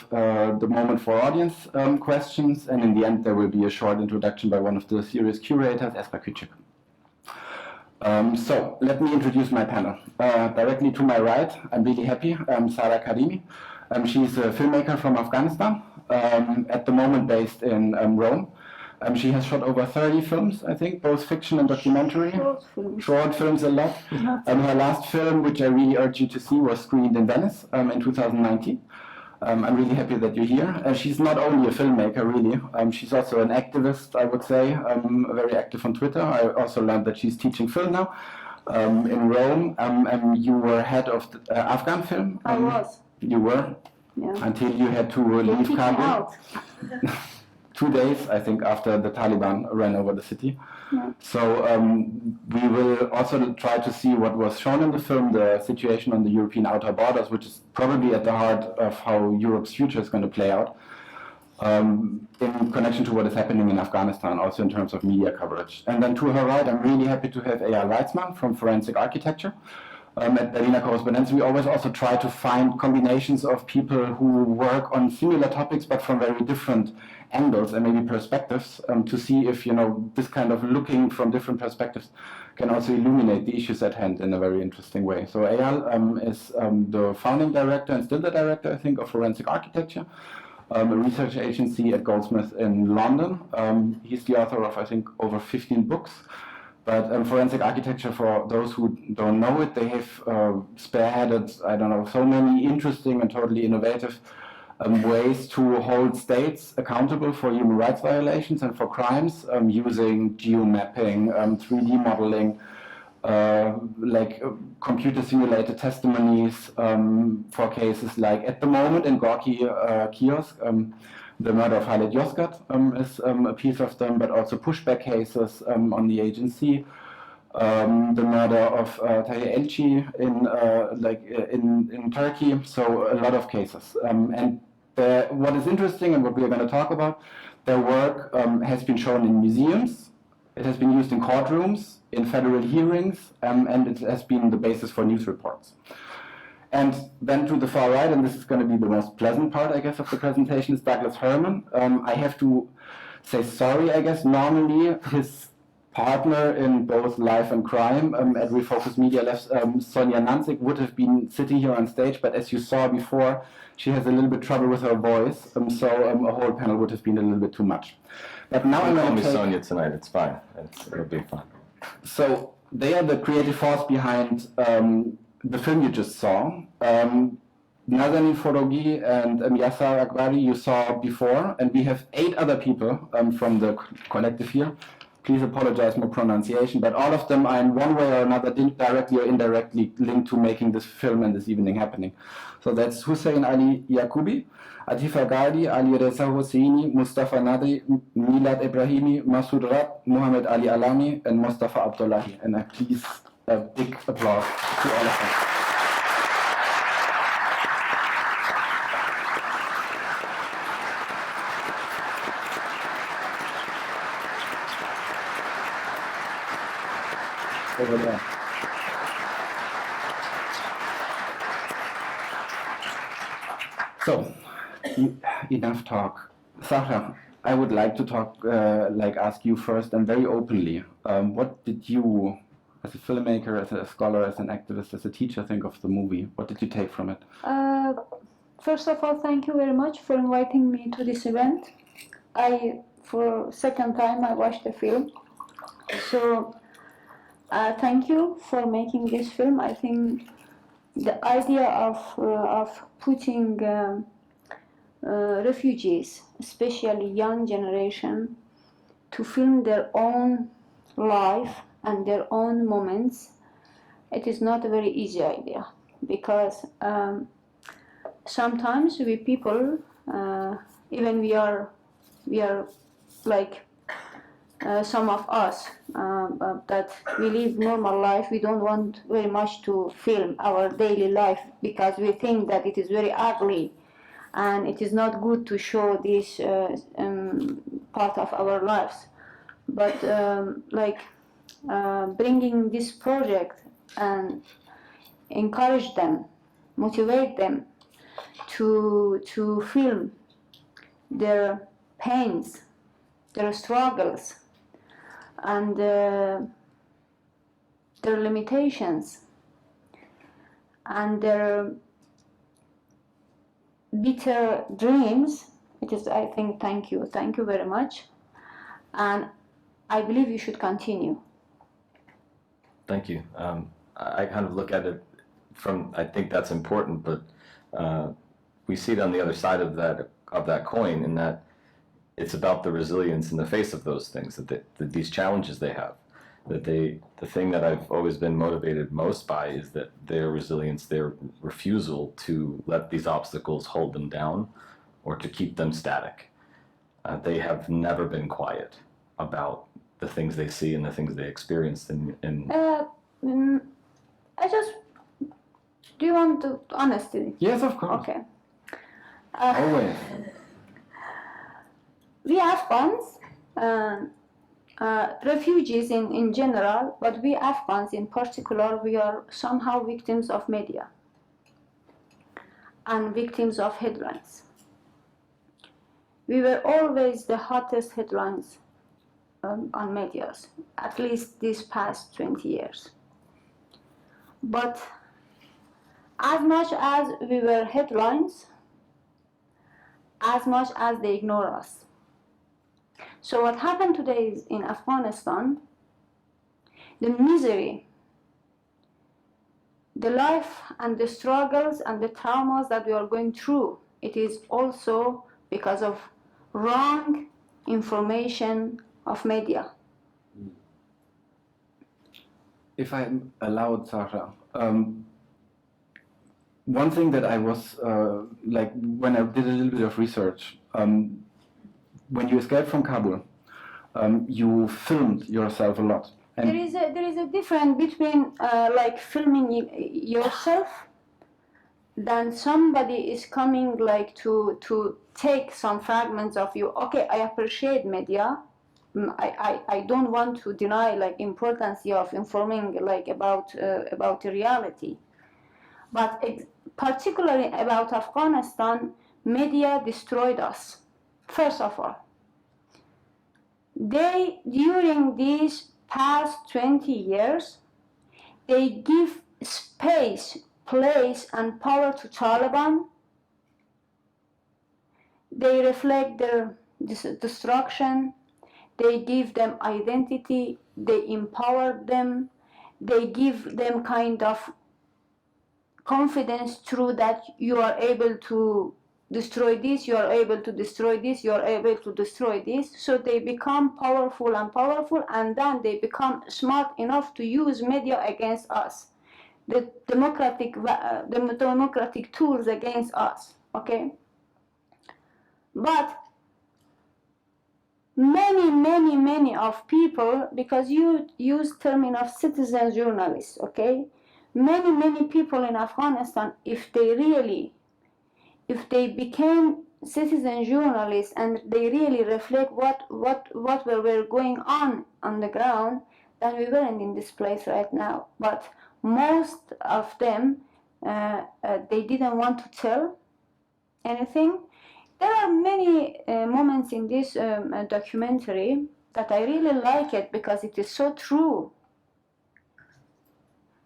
the moment for audience questions, and in the end there will be a short introduction by one of the series curators, Esra Küçük. So let me introduce my panel. Directly to my right, I'm really happy, Sahraa Karimi. She's a filmmaker from Afghanistan, at the moment based in Rome. She has shot over 30 films, I think, both fiction and documentary. Short films a lot. Her last film, which I really urge you to see, was screened in Venice in 2019. I'm really happy that you're here. She's not only a filmmaker, really. She's also an activist, I would say, very active on Twitter. I also learned that she's teaching film now in Rome. You were head of the Afghan film. I was. You were? Yeah. Until you had to leave Kabul. 2 days, I think, after the Taliban ran over the city. Yeah. So we will also try to see what was shown in the film, the situation on the European outer borders, which is probably at the heart of how Europe's future is going to play out, in connection to what is happening in Afghanistan, also in terms of media coverage. And then to her right, I'm really happy to have Eyal Weizman from Forensic Architecture. At Berliner Korrespondenzen, we always also try to find combinations of people who work on similar topics but from very different angles and maybe perspectives, to see if, you know, this kind of looking from different perspectives can also illuminate the issues at hand in a very interesting way. So Eyal is the founding director and still the director, I think, of Forensic Architecture, a research agency at Goldsmith in London. He's the author of, I think, over 15 books. But Forensic Architecture, for those who don't know it, they have spearheaded, I don't know, so many interesting and totally innovative ways to hold states accountable for human rights violations and for crimes, using geomapping, 3D modeling, computer simulated testimonies for cases like, at the moment in Gorki kiosk, the murder of Khaled Yozgat is a piece of them, but also pushback cases on the agency. The murder of Tahir Elchi in Turkey, so a lot of cases. And what is interesting and what we are going to talk about, their work has been shown in museums, it has been used in courtrooms, in federal hearings, and it has been the basis for news reports. And then to the far right, and this is going to be the most pleasant part, I guess, of the presentation, is Douglas Herman. I have to say sorry, I guess. Normally, his partner in both Life and Crime at Refocus Media Labs, Sonia Nandzik, would have been sitting here on stage, but as you saw before, she has a little bit trouble with her voice, so a whole panel would have been a little bit too much. But now I'm call going me to Sonia tonight, it's fine. It'll be fine. So they are the creative force behind the film you just saw. Nazanin, Foroghi, and Yaser, Akbari you saw before, and we have 8 other people from the collective here. Please apologize my pronunciation, but all of them are in one way or another directly or indirectly linked to making this film and this evening happening. So that's Hussein Ali Yakubi, Atifa Ghali, Ali Reza Hosseini, Mustafa Nadri, Milad Ibrahimi, Masoud Rab, Muhammad Ali Alami, and Mustafa Abdullahi. And I please a big applause to all of them. Over there. So, enough talk. Sahraa, I would like to talk, ask you first and very openly. What did you, as a filmmaker, as a scholar, as an activist, as a teacher, think of the movie? What did you take from it? First of all, thank you very much for inviting me to this event. For second time, I watched the film. So, thank you for making this film. I think the idea of putting refugees, especially young generation, to film their own life and their own moments, it is not a very easy idea, because sometimes we people, even we are like some of us that we live normal life, we don't want very much to film our daily life because we think that it is very ugly and it is not good to show this part of our lives. But bringing this project and encourage them, motivate them to film their pains, their struggles, and their limitations, and their bitter dreams. It is, I think, thank you very much, and I believe you should continue. Thank you. I kind of look at it from, I think that's important, but we see it on the other side of that coin, in that it's about the resilience in the face of those things, that these challenges they have. The thing that I've always been motivated most by is that their resilience, their refusal to let these obstacles hold them down or to keep them static. They have never been quiet about the things they see and the things they experienced. Do you want to honesty? Yes, of course. Okay. Always. We Afghans, refugees in general, but we Afghans in particular, we are somehow victims of media and victims of headlines. We were always the hottest headlines on medias, at least these past 20 years. But as much as we were headlines, as much as they ignore us. So what happened today is in Afghanistan, the misery, the life and the struggles and the traumas that we are going through, it is also because of wrong information of media. If I'm allowed, Sahraa, one thing that I was, like, when I did a little bit of research, when you escaped from Kabul, you filmed yourself a lot. And There is a difference between like filming yourself than somebody is coming like to take some fragments of you. Okay, I appreciate media. I don't want to deny like importance of informing like about the reality, but particularly about Afghanistan, media destroyed us. First of all, they during these past 20 years, they give space, place, and power to Taliban. They reflect their destruction. They give them identity. They empower them. They give them kind of confidence through that you are able to destroy this, you are able to destroy this, you are able to destroy this. So they become powerful, and then they become smart enough to use media against us, the democratic tools against us, okay? But many of people, because you use term of citizen journalists, okay? Many people in Afghanistan, if they became citizen journalists and they really reflect what were going on the ground, then we weren't in this place right now. But most of them, they didn't want to tell anything. There are many moments in this documentary that I really like it because it is so true.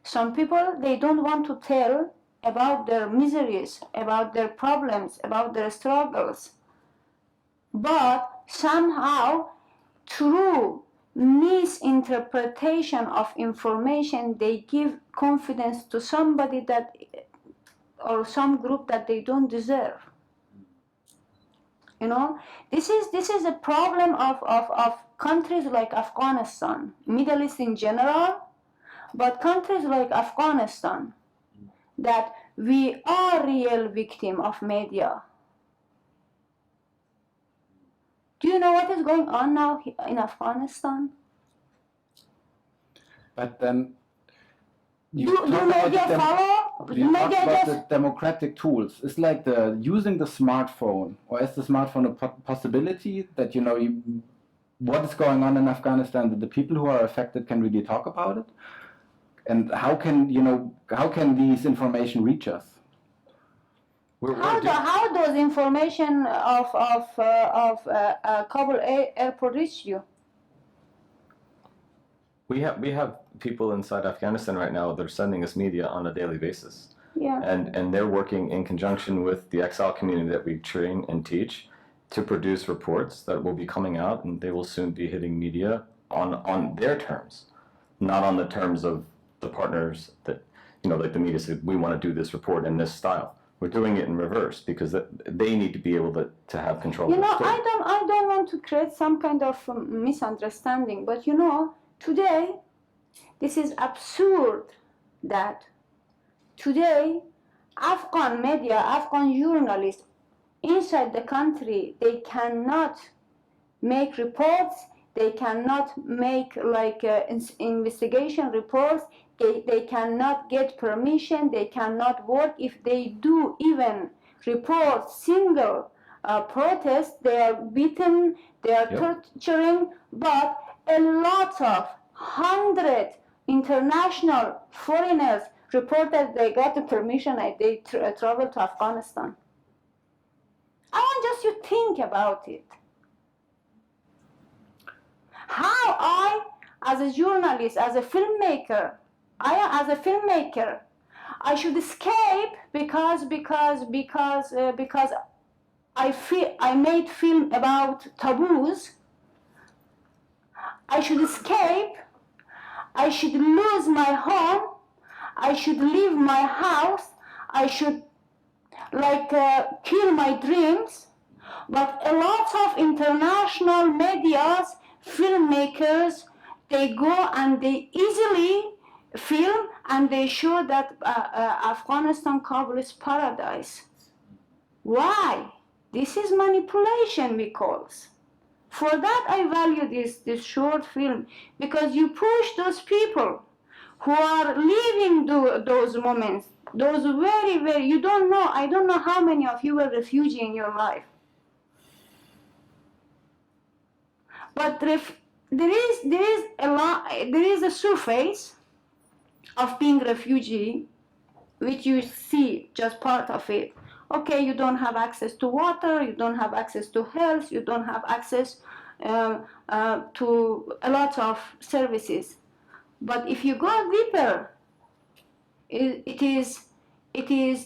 Some people, they don't want to tell about their miseries, about their problems, about their struggles. But somehow, through misinterpretation of information, they give confidence to somebody that, or some group that they don't deserve. You know, this is a problem of countries like Afghanistan, Middle East in general, but countries like Afghanistan, that we are real victim of media. Do you know what is going on now in Afghanistan? But then you Do media follow? You talk Media about just the democratic tools. It's like using the smartphone, or is the smartphone a possibility that, you know, what is going on in Afghanistan, that the people who are affected can really talk about it? And how can these information reach us? How does information of Kabul airport reach you? We have people inside Afghanistan right now that are sending us media on a daily basis. Yeah. And they're working in conjunction with the exile community that we train and teach to produce reports that will be coming out, and they will soon be hitting media on their terms, not on the terms of the partners that, you know, like the media said, we want to do this report in this style. We're doing it in reverse because they need to be able to have control You of know, the story. I don't want to create some kind of misunderstanding, but you know, today, this is absurd that today, Afghan media, Afghan journalists inside the country, they cannot make reports, they cannot make like investigation reports, they cannot get permission, they cannot work. If they do even report single protest, they are beaten, they are torturing, but a lot of 100 international foreigners reported they got the permission and they travel to Afghanistan. I want just you think about it. How I, as a journalist, as a filmmaker, I should escape because I made film about taboos. I should escape. I should lose my home. I should leave my house. I should kill my dreams. But a lot of international medias, filmmakers, they go and they easily film and they show that Afghanistan, Kabul is paradise. Why? This is manipulation because. For that I value this short film, because you push those people who are living those moments, those very, very, you don't know, I don't know how many of you were refugee in your life. But there is a surface of being refugee, which you see just part of it. Okay, you don't have access to water, you don't have access to health, you don't have access to a lot of services. But if you go deeper, it is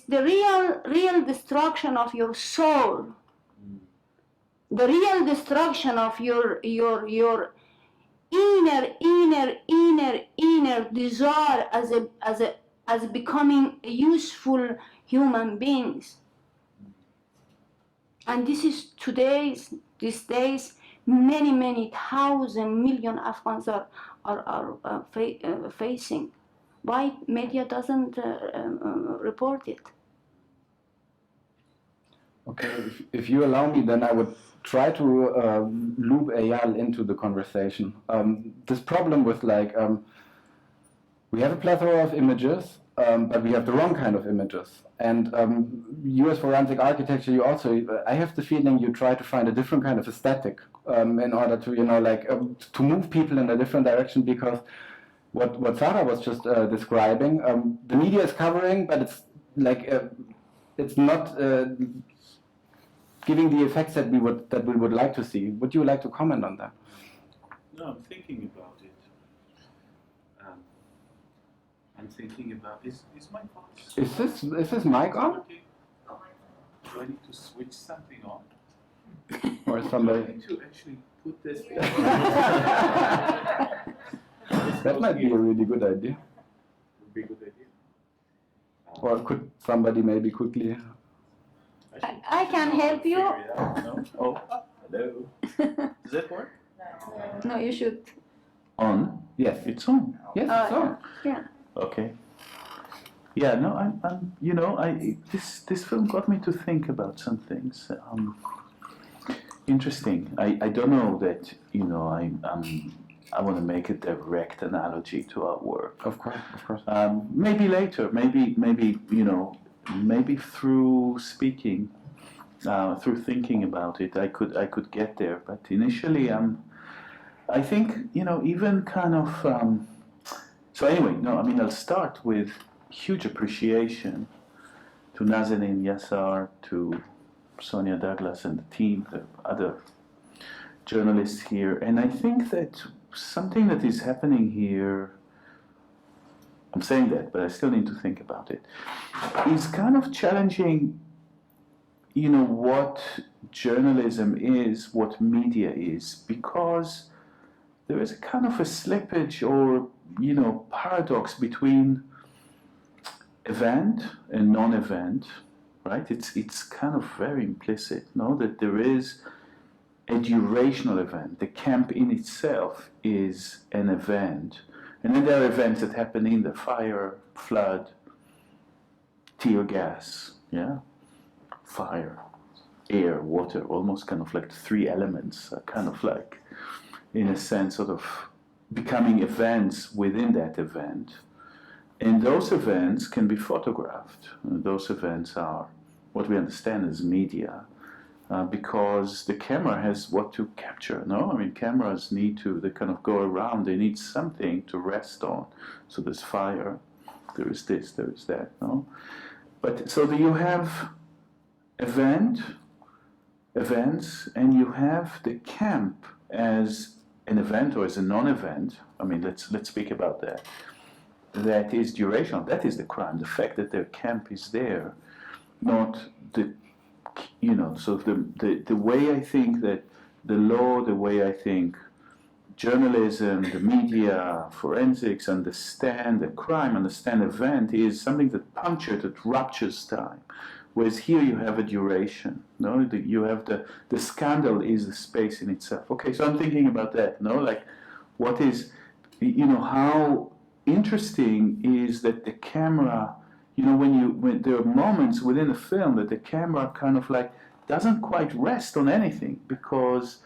the real destruction of your soul, the real destruction of your inner desire as becoming a useful human beings. And this is these days, many thousand million Afghans are facing. Why media doesn't report it? Okay, if you allow me, then I would try to loop Eyal into the conversation. This problem with we have a plethora of images, but we have the wrong kind of images. And you as forensic architecture, I have the feeling you try to find a different kind of aesthetic in order to, to move people in a different direction, because what Sahraa was just describing, the media is covering, but it's not giving the effects that we would like to see. Would you like to comment on that? No, I'm thinking about it. I'm thinking about is my voice? Is this mic on? Do I need to switch something on? Or somebody? Do I need to actually put this? That might be a really good idea. Would be a good idea. Or could somebody maybe quickly? I can help you. No? Oh, hello. Does that work? No, you should. On? Yes, it's on. Yes, it's on. Yeah. Okay. Yeah, no, this film got me to think about some things. Interesting. I don't know that, I want to make a direct analogy to our work. Of course. Maybe later, maybe through speaking, through thinking about it, I could get there. But initially, I think, even kind of. So anyway, I'll start with huge appreciation to Nazanin, Yaser, to Sonia, Douglas, and the team, the other journalists here. And I think that something that is happening here, I'm saying that, but I still need to think about it, is kind of challenging, what journalism is, what media is, because there is a kind of a slippage or, paradox between event and non-event, right? It's kind of very implicit, no? That there is a durational event. The camp in itself is an event. And then there are events that happen in the fire, flood, tear gas, yeah? Fire, air, water, almost kind of like three elements, kind of like, in a sense, sort of becoming events within that event. And those events can be photographed. Those events are what we understand as media, because the camera has what to capture, no? I mean, cameras need to, they kind of go around, they need something to rest on. So there's fire, there is this, there is that, no? But so you have events, and you have the camp as an event or as a non-event. I mean, let's speak about that. That is durational. That is the crime. The fact that their camp is there, not the, you know. So the way I think that the law, the way I think journalism, the media, forensics understand the crime, understand event, is something that punctures, that ruptures time. Whereas here you have a duration, no? You have the scandal is the space in itself. Okay, so I'm thinking about that, no? Like, what is, you know, how interesting is that the camera, you know, when there are moments within the film that the camera kind of like doesn't quite rest on anything, because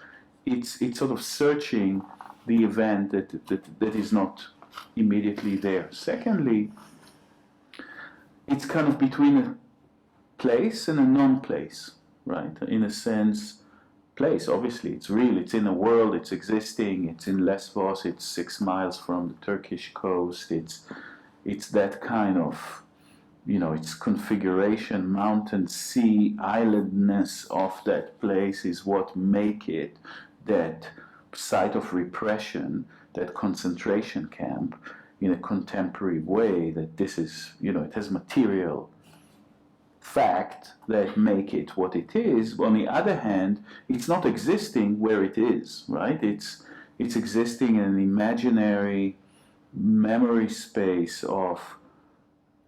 it's sort of searching the event that is not immediately there. Secondly, it's kind of between a place and a non-place, right? In a sense, place, obviously, it's real, it's in a world, it's existing, it's in Lesbos, it's 6 miles from the Turkish coast, it's that kind of, you know, its configuration, mountain, sea, islandness of that place is what make it that site of repression, that concentration camp, in a contemporary way, that this is, you know, it has material fact that make it what it is. On the other hand, it's not existing where it is, right? It's existing in an imaginary memory space of,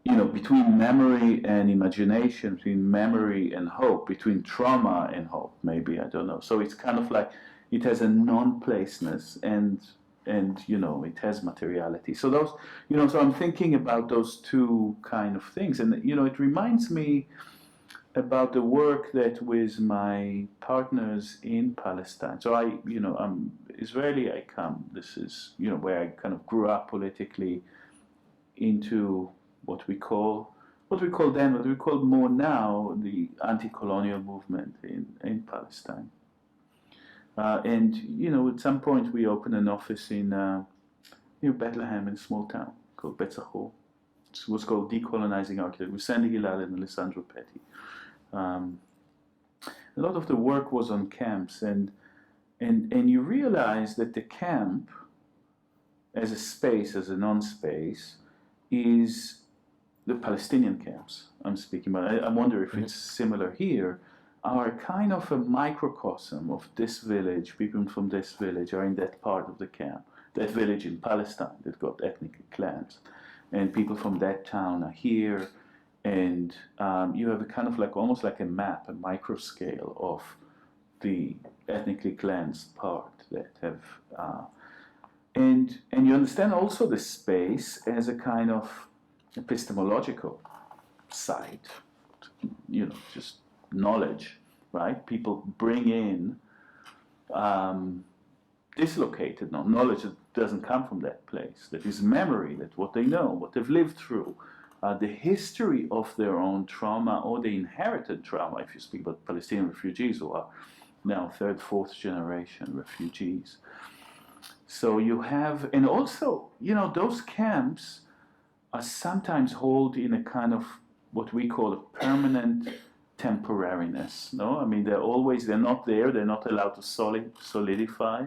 you know, between memory and imagination, between memory and hope, between trauma and hope, maybe, I don't know. So it's kind of like, it has a non-placeness and you know, it has materiality. So those, you know, so I'm thinking about those two kind of things. And, you know, it reminds me about the work that with my partners in Palestine. So I, you know, I'm Israeli, this is, you know, where I kind of grew up politically into what we call then, what we call more now, the anti-colonial movement in Palestine. And, you know, at some point we opened an office in near Bethlehem, in a small town called Betzachor. It was called Decolonizing Architecture with Sandy Gilal and Alessandro Petti. A lot of the work was on camps, and you realize that the camp, as a space, as a non-space, is the Palestinian camps I'm speaking about. I wonder if it's similar here, are kind of a microcosm of this village. People from this village are in that part of the camp, that village in Palestine that got ethnic clans, and people from that town are here, and you have a kind of like, almost like a map, a micro scale of the ethnically cleansed part that have, and you understand also the space as a kind of epistemological site, you know, just knowledge, right? People bring in dislocated knowledge that doesn't come from that place, that is memory, that what they know, what they've lived through, the history of their own trauma or the inherited trauma, if you speak about Palestinian refugees who are now 3rd, 4th generation refugees. So you have, and also, you know, those camps are sometimes hold in a kind of what we call a permanent temporariness. No, I mean, they're not there. They're not allowed to solidify.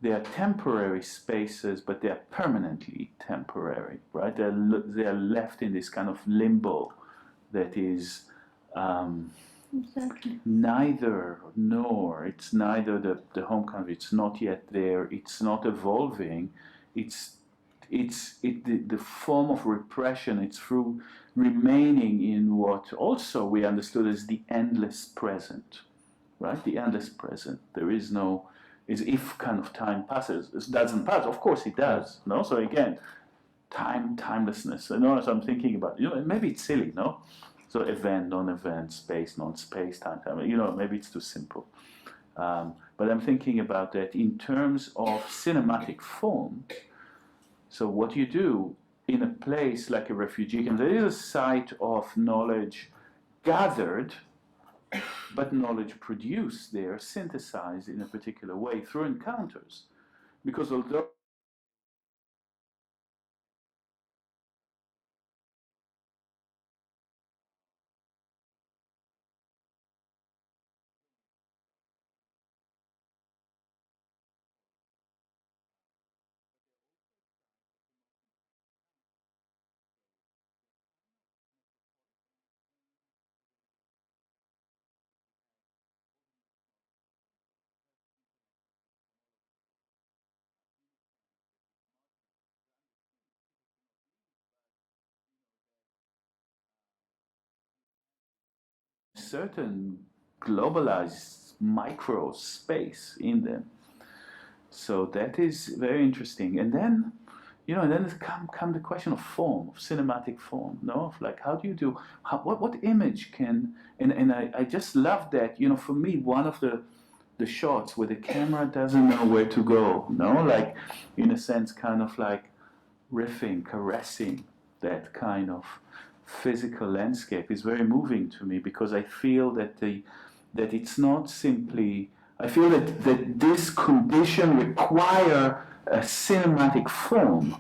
They are temporary spaces, but they are permanently temporary, right? They are left in this kind of limbo that is neither nor. It's neither the home country. It's not yet there. It's not evolving. It's the form of repression. It's through remaining in what also we understood as the endless present, right? The endless present. There is no, is if kind of time passes. It doesn't pass. Of course it does. No. So again, timelessness. So I'm thinking about, maybe it's silly, no? So event, non-event, space, non-space, time. Maybe it's too simple. But I'm thinking about that in terms of cinematic form. So what you do in a place like a refugee camp, there is a site of knowledge gathered, but knowledge produced there, synthesized in a particular way through encounters. Because although certain globalized micro space in them. So that is very interesting. And then, then it come the question of form, of cinematic form, no? Of like, how do you do, what image can, and I just love that, for me, one of the shots where the camera doesn't know where to go, no? Like, in a sense, kind of like riffing, caressing that kind of physical landscape is very moving to me, because I feel that it's not simply, I feel that this condition require a cinematic form,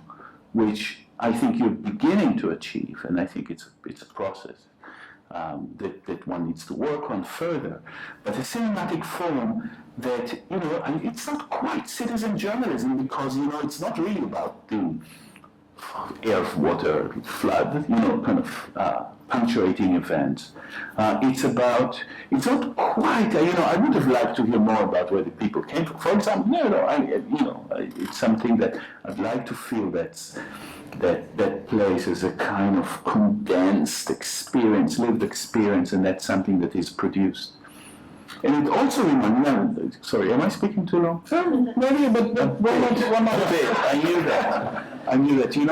which I think you're beginning to achieve, and I think it's a process that one needs to work on further. But a cinematic form that, and it's not quite citizen journalism, because, it's not really about the air, water, flood, kind of punctuating events. It's not quite, I would have liked to hear more about where the people came from. For example, it's something that I'd like to feel that place is a kind of condensed experience, lived experience, and that's something that is produced. And it also reminds me, sorry, am I speaking too long? Maybe, but one more bit. I knew that.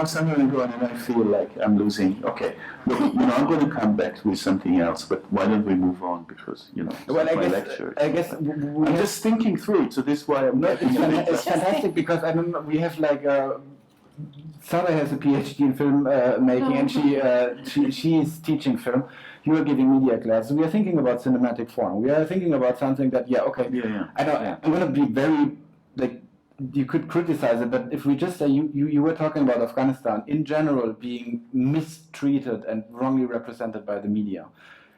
Somewhere I go and I feel like I'm losing. Okay, look, I'm going to come back with something else, but why don't we move on? Because, well, my lecture. I guess I'm just thinking through it, so this is why I'm not. It's fantastic, because I don't know, we have like Sahraa has a PhD in film making, and she is teaching film. You are giving media class. We are thinking about cinematic form. We are thinking about something that, I know, I'm going to be very, you could criticize it, but if we just say, you were talking about Afghanistan in general being mistreated and wrongly represented by the media.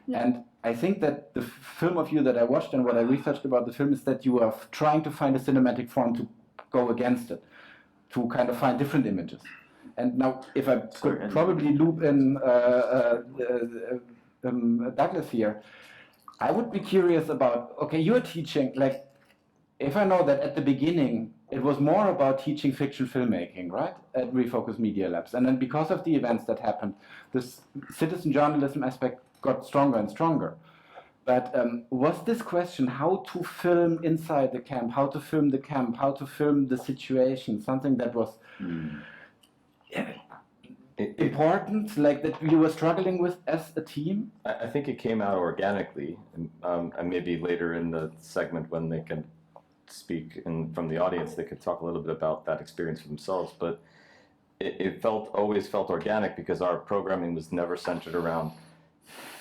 Yeah. And I think that the film of you that I watched and what I researched about the film is that you are trying to find a cinematic form to go against it, to kind of find different images. And now, if I could probably loop in Douglas here, I would be curious about, you're teaching, if I know that at the beginning, it was more about teaching fiction filmmaking, right, at Refocus Media Labs. And then because of the events that happened, this citizen journalism aspect got stronger and stronger. But was this question, how to film inside the camp, how to film the camp, how to film the situation, something that was important, that you were struggling with as a team? I think it came out organically, and maybe later in the segment when they can speak from the audience, they could talk a little bit about that experience for themselves. But it always felt organic, because our programming was never centered around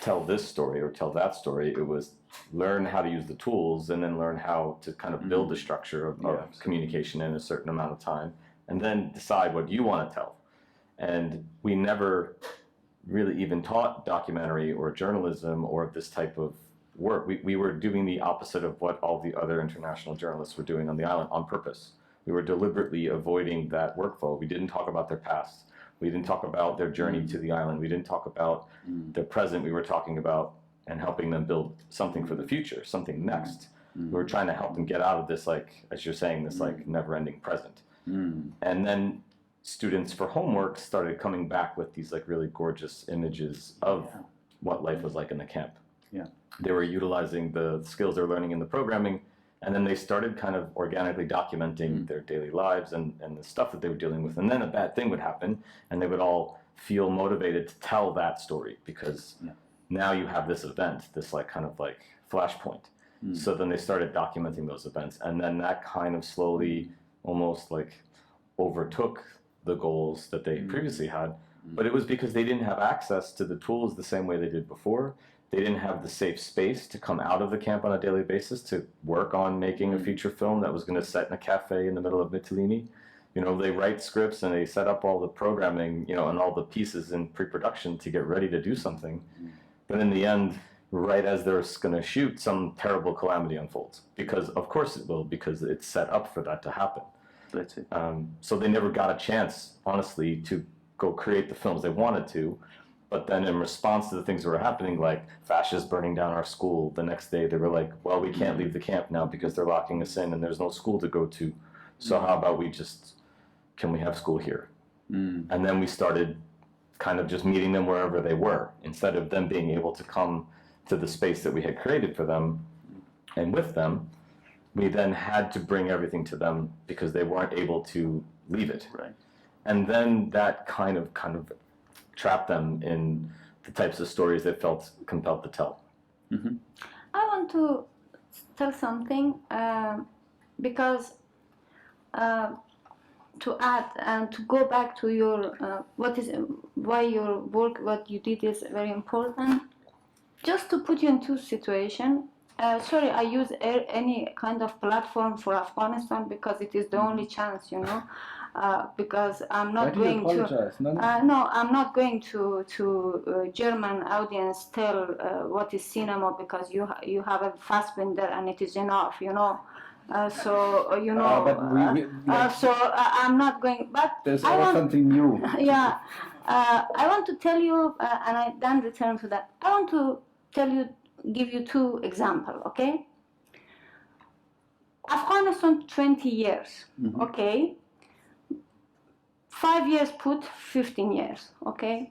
tell this story or tell that story. It was learn how to use the tools, and then learn how to kind of build the structure of communication in a certain amount of time, and then decide what you want to tell. And we never really even taught documentary or journalism or this type of work. We were doing the opposite of what all the other international journalists were doing on the island on purpose. We were deliberately avoiding that workflow. We didn't talk about their past. We didn't talk about their journey to the island. We didn't talk about their present. We were talking about and helping them build something for the future, something next. We were trying to help them get out of this, as you're saying, this never-ending present. And then students for homework started coming back with these like really gorgeous images of what life was like in the camp. Yeah. They were utilizing the skills they're learning in the programming, and then they started kind of organically documenting their daily lives and the stuff that they were dealing with. And then a bad thing would happen, and they would all feel motivated to tell that story because now you have this event, this like kind of like flashpoint. So then they started documenting those events, and then that kind of slowly almost like overtook the goals that they previously had. But it was because they didn't have access to the tools the same way they did before. They didn't have the safe space to come out of the camp on a daily basis to work on making a feature film that was going to set in a cafe in the middle of Mytilene. You know, they write scripts and they set up all the programming, you know, and all the pieces in pre-production to get ready to do something. But in the end, right as they're going to shoot, some terrible calamity unfolds. Because, of course it will, because it's set up for that to happen. That's it. So they never got a chance, honestly, to go create the films they wanted to. But then in response to the things that were happening, like fascists burning down our school, the next day they were like, well, we can't leave the camp now because they're locking us in and there's no school to go to. So how about can we have school here? And then we started kind of just meeting them wherever they were, instead of them being able to come to the space that we had created for them and with them. We then had to bring everything to them because they weren't able to leave it. Right. And then that kind of trapped them in the types of stories they felt compelled to tell. I want to tell something because to add and to go back to your why your work, what you did is very important. Just to put you into situation. Sorry, I use any kind of platform for Afghanistan because it is the only chance, you know. Because I'm not going to. No, I'm not going to German audience tell what is cinema because you have a Fassbinder and it is enough, you know. So you know. So I'm not going. But there's I always want, something new. Yeah, I want to tell you, and I then return to that. I want to give you two examples, okay? Afghanistan, 20 years, okay? 5 years put 15 years, okay?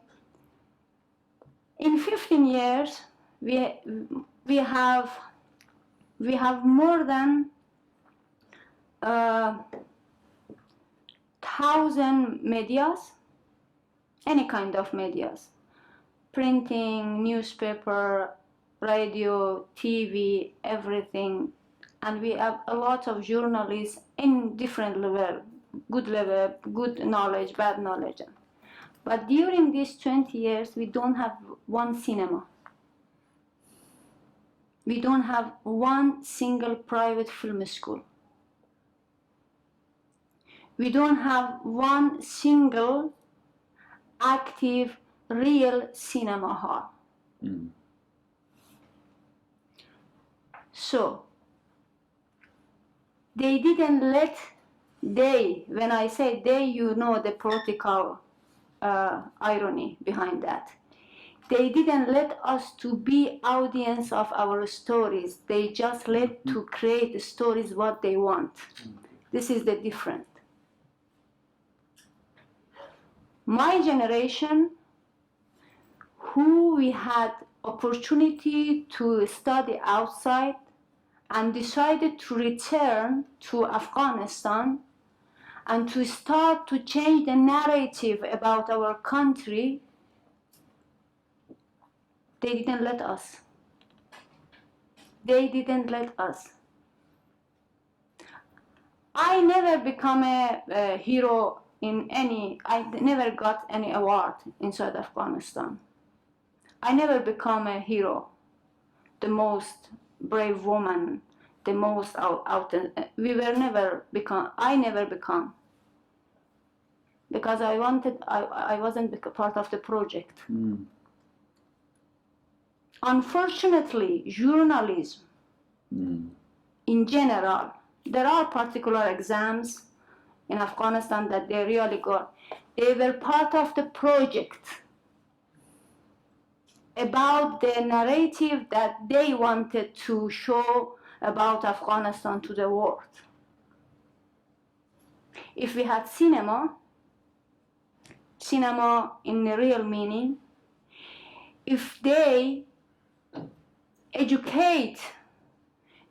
In 15 years, we have more than 1,000 medias, any kind of medias, printing, newspaper, radio, TV, everything, and we have a lot of journalists in different level, good knowledge, bad knowledge. But during these 20 years, we don't have one cinema. We don't have one single private film school. We don't have one single active, real cinema hall. So, they didn't let when I say they, you know the political irony behind that. They didn't let us to be audience of our stories. They just let to create the stories what they want. This is the difference. My generation, who we had opportunity to study outside and decided to return to Afghanistan and to start to change the narrative about our country, they didn't let us. They didn't let us. I never become a hero I never got any award inside Afghanistan. I never become a hero, the most brave woman, the most I never become. Because I wasn't part of the project. Unfortunately, journalism in general, there are particular exams in Afghanistan that they really got. They were part of the project about the narrative that they wanted to show about Afghanistan to the world. If we had cinema, cinema in the real meaning, if they educate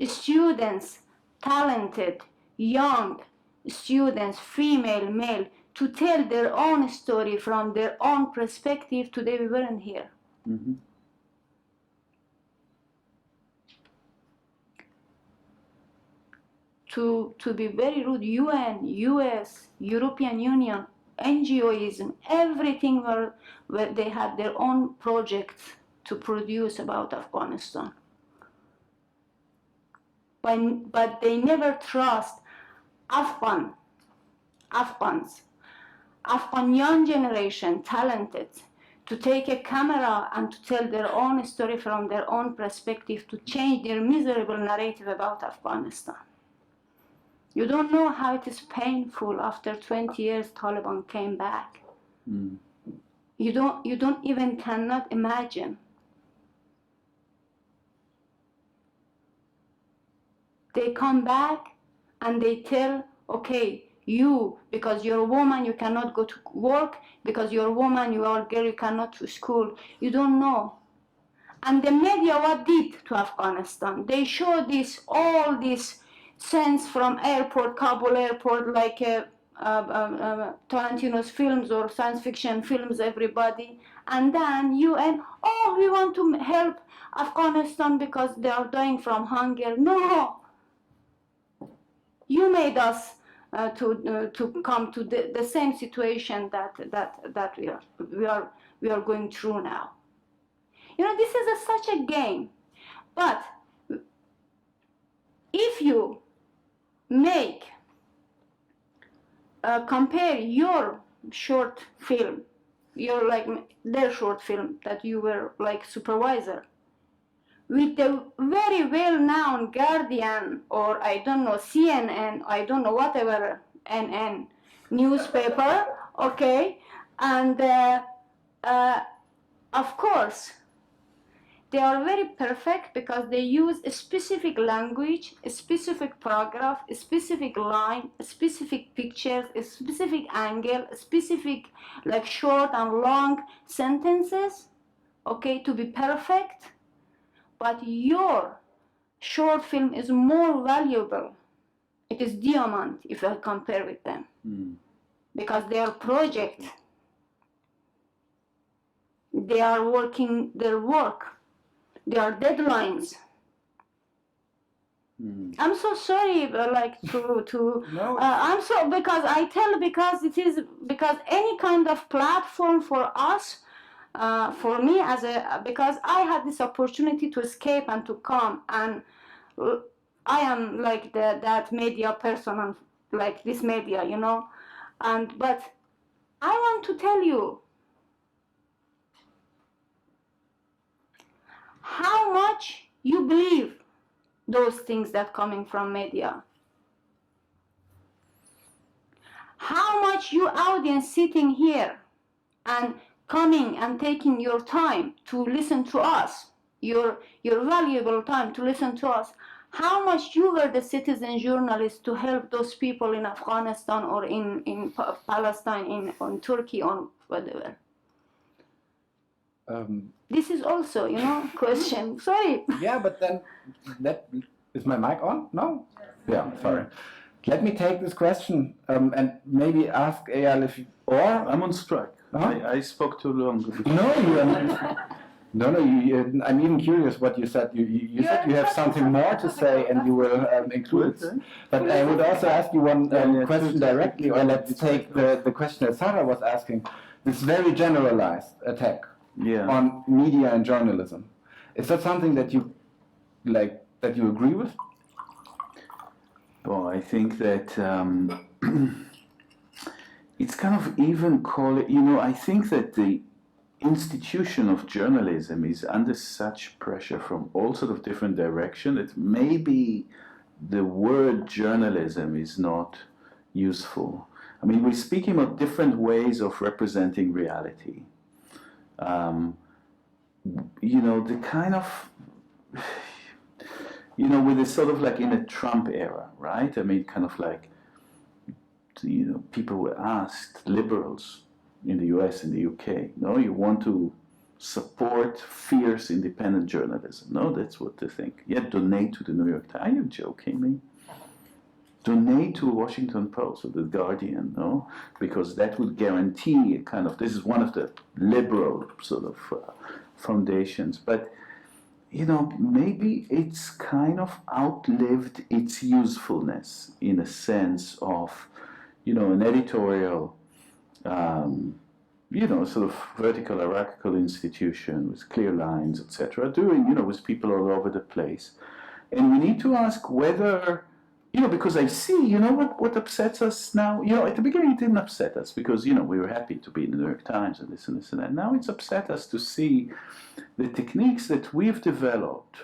students, talented, young students, female, male, to tell their own story from their own perspective, today we weren't here. Mm-hmm. To be very rude, UN, US, European Union, NGOism, everything where they had their own projects to produce about Afghanistan. But they never trust Afghan young generation, talented, to take a camera and to tell their own story from their own perspective, to change their miserable narrative about Afghanistan. You don't know how it is painful after 20 years Taliban came back. Mm. You don't even cannot imagine. They come back and they tell, okay, you, because you're a woman, you cannot go to work, because you're a woman, you are a girl, you cannot to school. You don't know. And the media, what did to Afghanistan? They show all this scenes from airport, Kabul airport, like Tarantino's films or science fiction films, everybody. And then UN, oh, we want to help Afghanistan because they are dying from hunger. No, you made us to come to the same situation that we are going through now. You know, this is such a game. But if you make compare your short film, their short film that you were like supervisor, with the very well-known Guardian or I don't know CNN, I don't know whatever NN newspaper, okay, and of course they are very perfect because they use a specific language, a specific paragraph, a specific line, a specific pictures, a specific angle, a specific like short and long sentences, okay, to be perfect. But your short film is more valuable. It is diamond if I compare with them. Mm. Because they are project. They are working their work. There are deadlines. Mm. I'm so sorry, like to. No. I'm so because it is because any kind of platform for us, for me because I had this opportunity to escape and to come, and I am like that media person and like this media, you know, but I want to tell you. How much you believe those things that coming from media? How much you audience sitting here and coming and taking your time to listen to us, your valuable time to listen to us? How much you were the citizen journalist to help those people in Afghanistan or in Palestine, in Turkey, or whatever? This is also, you know, question. Sorry. Yeah, but then is my mic on? No? Yeah, sorry. Let me take this question and maybe ask Eyal if I'm on strike. Huh? I spoke too long. No, I'm even curious what you said. You said you have something more to say and you will include it. But I would also ask you one question directly, or let's take the question that Sahraa was asking. This very generalized attack on media and journalism. Is that something that you that you agree with? Well, I think that it's kind of even call it, you know, I think that the institution of journalism is under such pressure from all sort of different directions that maybe the word journalism is not useful. I mean, we're speaking of different ways of representing reality. You know, the kind of, you know, with this sort of like in a Trump era, right? I mean, kind of like, you know, people were asked, liberals, in the US, in the UK. No, you want to support fierce independent journalism. No, that's what they think. Yet donate to the New York Times. Are you joking me? Donate to Washington Post or the Guardian, no? Because that would guarantee a kind of, this is one of the liberal sort of foundations, but you know, maybe it's kind of outlived its usefulness in a sense of, you know, an editorial, you know, sort of vertical hierarchical institution with clear lines, etc., doing, you know, with people all over the place. And we need to ask whether, you know, because I see, you know, what upsets us now. You know, at the beginning it didn't upset us because, you know, we were happy to be in the New York Times and this and this and that. Now it's upset us to see the techniques that we've developed,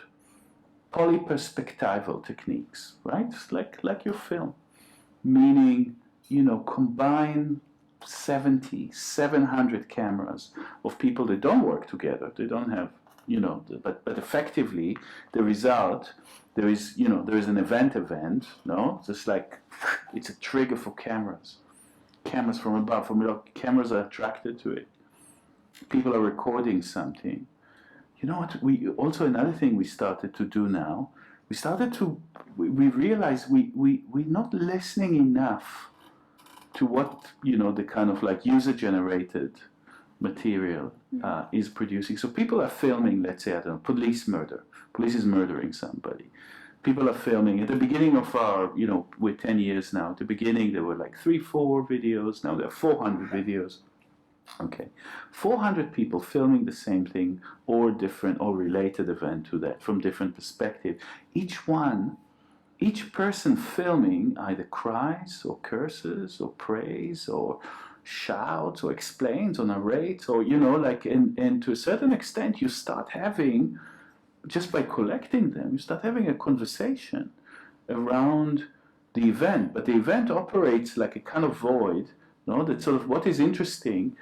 polyperspectival techniques, right? It's like your film, meaning, you know, combine 700 cameras of people that don't work together. They don't have, you know, but effectively the result, there is an event, no? Just like, it's a trigger for cameras. Cameras from above, cameras are attracted to it. People are recording something. You know what, also another thing we started to do now, we realized we're not listening enough to what, you know, the kind of like user-generated material is producing. So people are filming, let's say, I don't know, police murder. Police is murdering somebody. People are filming. At the beginning of our, you know, we're 10 years now. At the beginning, there were like 3-4 videos. Now there are 400 videos. Okay. 400 people filming the same thing or different or related event to that from different perspectives. Each person filming either cries or curses or prays or shouts or explains or narrates or, you know, like, and to a certain extent you start having, just by collecting them, you start having a conversation around the event. But the event operates like a kind of void, no? That sort of what is interesting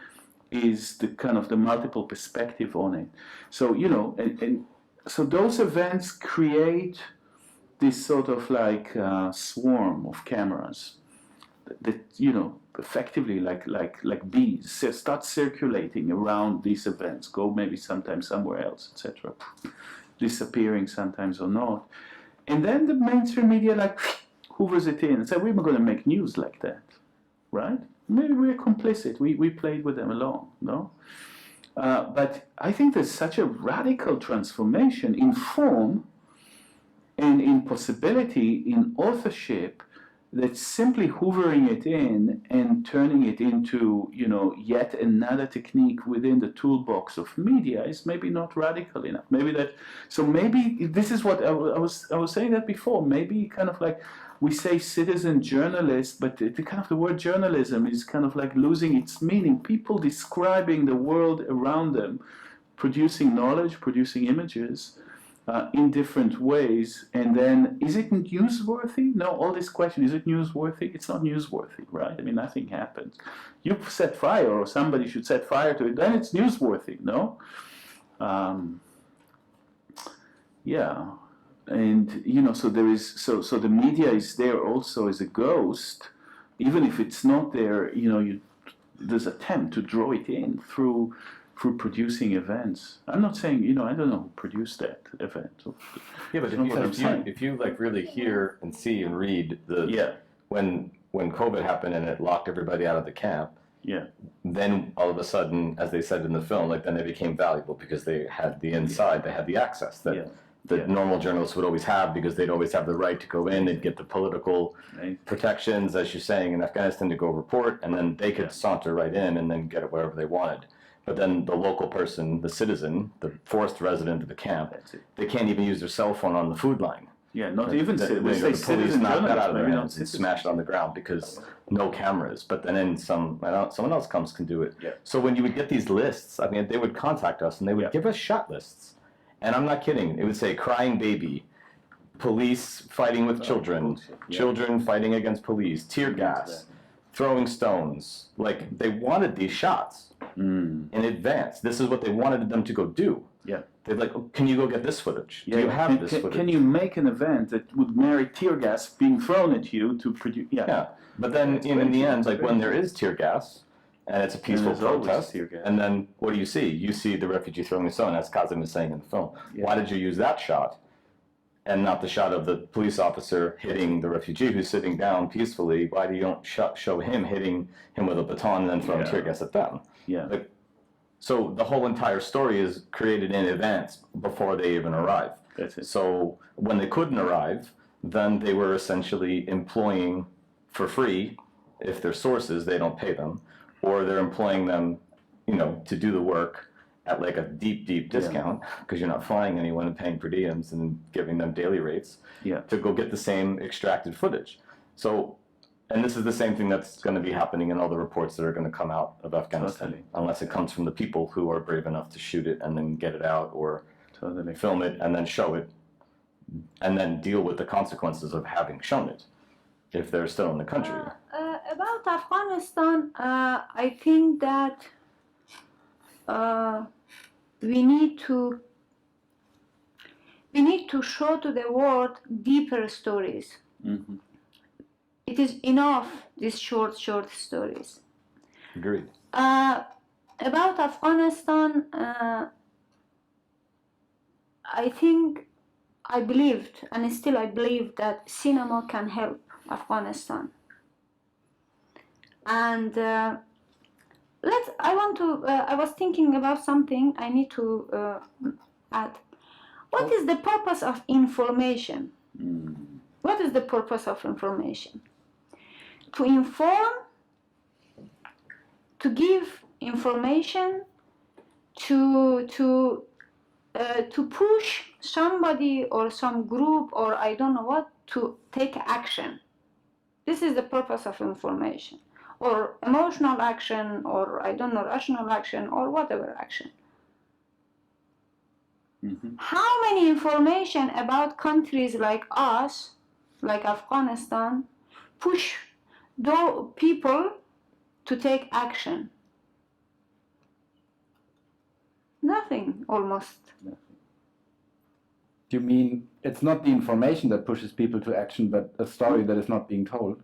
is the kind of the multiple perspective on it. So, you know, and so those events create this sort of like swarm of cameras that, you know, effectively like bees start circulating around these events, go maybe sometimes somewhere else, etc., disappearing sometimes or not. And then the mainstream media like hoovers it in and say, we're going to make news like that, right? Maybe we're complicit, we played with them along, no? But I think there's such a radical transformation in form and in possibility, in authorship, that simply hoovering it in and turning it into, you know, yet another technique within the toolbox of media is maybe not radical enough. Maybe this is what I was saying that before. Maybe kind of like we say citizen journalist, but the kind of the word journalism is kind of like losing its meaning. People describing the world around them, producing knowledge, producing images, in different ways, and then is it newsworthy? No, all this question, is it newsworthy? It's not newsworthy, right? I mean, nothing happens. You set fire, or somebody should set fire to it, then it's newsworthy, no? Yeah, and you know, so there is, so the media is there also as a ghost, even if it's not there, you know, there's attempt to draw it in through producing events. I'm not saying, you know, I don't know who produced that event. Yeah, but if you like really hear and see and read when COVID happened and it locked everybody out of the camp, then all of a sudden, as they said in the film, like then they became valuable because they had the inside, they had the access that normal journalists would always have because they'd always have the right to go in, they'd get the political protections, as you're saying, in Afghanistan to go report, and then they could saunter right in and then get it wherever they wanted. But then the local person, the citizen, the forced resident of the camp, they can't even use their cell phone on the food line. Yeah, not even the police knock that out of their hands and smash it on the ground because no cameras. But then someone else can do it. Yeah. So when you would get these lists, I mean, they would contact us and they would give us shot lists. And I'm not kidding. It would say crying baby, police fighting with children, children fighting against police, tear gas, throwing stones. Like, they wanted these shots in advance. This is what they wanted them to go do. Yeah. They're like, oh, can you go get this footage? Do you have this footage? Can you make an event that would merit tear gas being thrown at you to produce? Yeah. But then in the end, like when there is tear gas, and it's a peaceful there's always protest. tear gas. And then what do? You see the refugee throwing the stone, as Kazim is saying in the film. Yeah. Why did you use that shot and not the shot of the police officer hitting the refugee who's sitting down peacefully? Why do you don't show him hitting him with a baton and then throwing tear gas at them? Yeah. So the whole entire story is created in advance before they even arrive. That's it. So when they couldn't arrive, then they were essentially employing for free, if they're sources, they don't pay them, or they're employing them, to do the work at like a deep discount, because you're not flying anyone and paying per diems and giving them daily rates to go get the same extracted footage. So, and this is the same thing that's going to be happening in all the reports that are going to come out of Afghanistan, Totally. unless it comes from the people who are brave enough to shoot it and then get it out, or film it and then show it, and then deal with the consequences of having shown it, if they're still in the country. About Afghanistan, I think that we need to show to the world deeper stories. Mm-hmm. It is enough, these short stories. Agreed. About Afghanistan, I believed, and still I believe, that cinema can help Afghanistan. And I was thinking about something I need to add. What is the purpose of information? What is the purpose of information? To inform, to give information, to push somebody or some group or I don't know what to take action. This is the purpose of information, or emotional action, or I don't know, rational action, or whatever action. Mm-hmm. How many information about countries like us, like Afghanistan, push those people to take action? Nothing, almost. You mean it's not the information that pushes people to action, but a story that is not being told?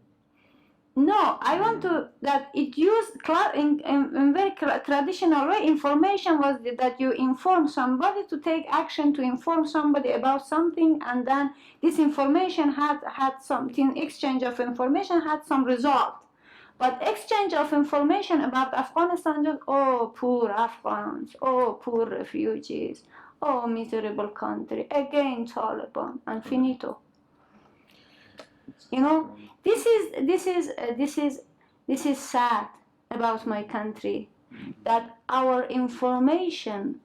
No, I want to that it used in very traditional way. Information was that you inform somebody to take action, to inform somebody about something, and then this information had something. Exchange of information had some result. But exchange of information about Afghanistan, just poor Afghans, poor refugees, miserable country, again Taliban, and finito. This is sad about my country, that our information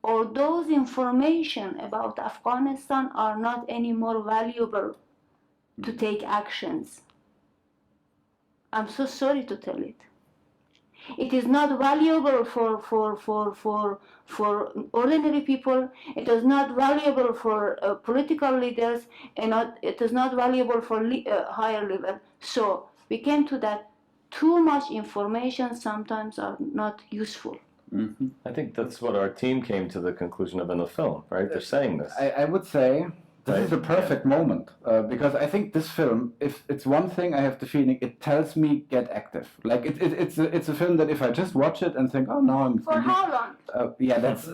or those information about Afghanistan are not any more valuable to take actions. I'm so sorry to tell it. It is not valuable for ordinary people. It is not valuable for political leaders, and it is not valuable for higher level. So we came to that too much information sometimes are not useful. Mm-hmm. I think that's what our team came to the conclusion of in the film, right? They're saying this. I would say this is a perfect moment, because I think this film, if it's one thing, I have the feeling it tells me get active. Like it's a film that if I just watch it and think, now I'm. For how long? Yeah, that's.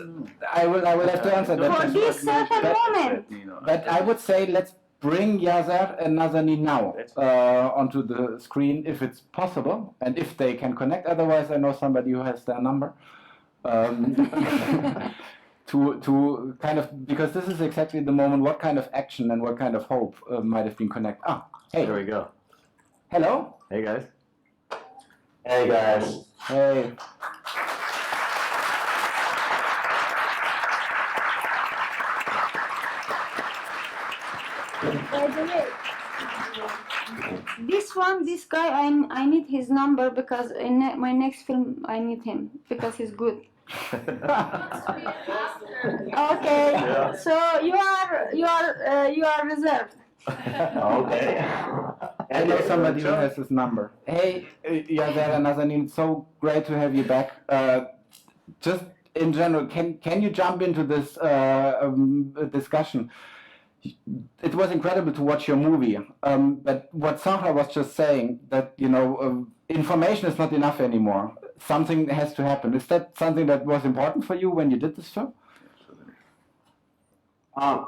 I will have to answer that. For this certain moment. But I would say let's bring Yaser and Nazanin now onto the screen if it's possible and if they can connect. Otherwise, I know somebody who has their number. To kind of, because this is exactly the moment, what kind of action and what kind of hope might have been connected. Hey. There we go. Hello. Hey, guys. Hey, guys. Hey. By the way, this guy, I need his number because in my next film I need him because he's good. Okay, Yeah. so you are reserved. Okay. I know somebody who has his number. Hey, Yaser and Nazanin, it's so great to have you back. Just in general, can you jump into this discussion? It was incredible to watch your movie, but what Sahraa was just saying, that information is not enough anymore. something has to happen. Is that something that was important for you when you did this film?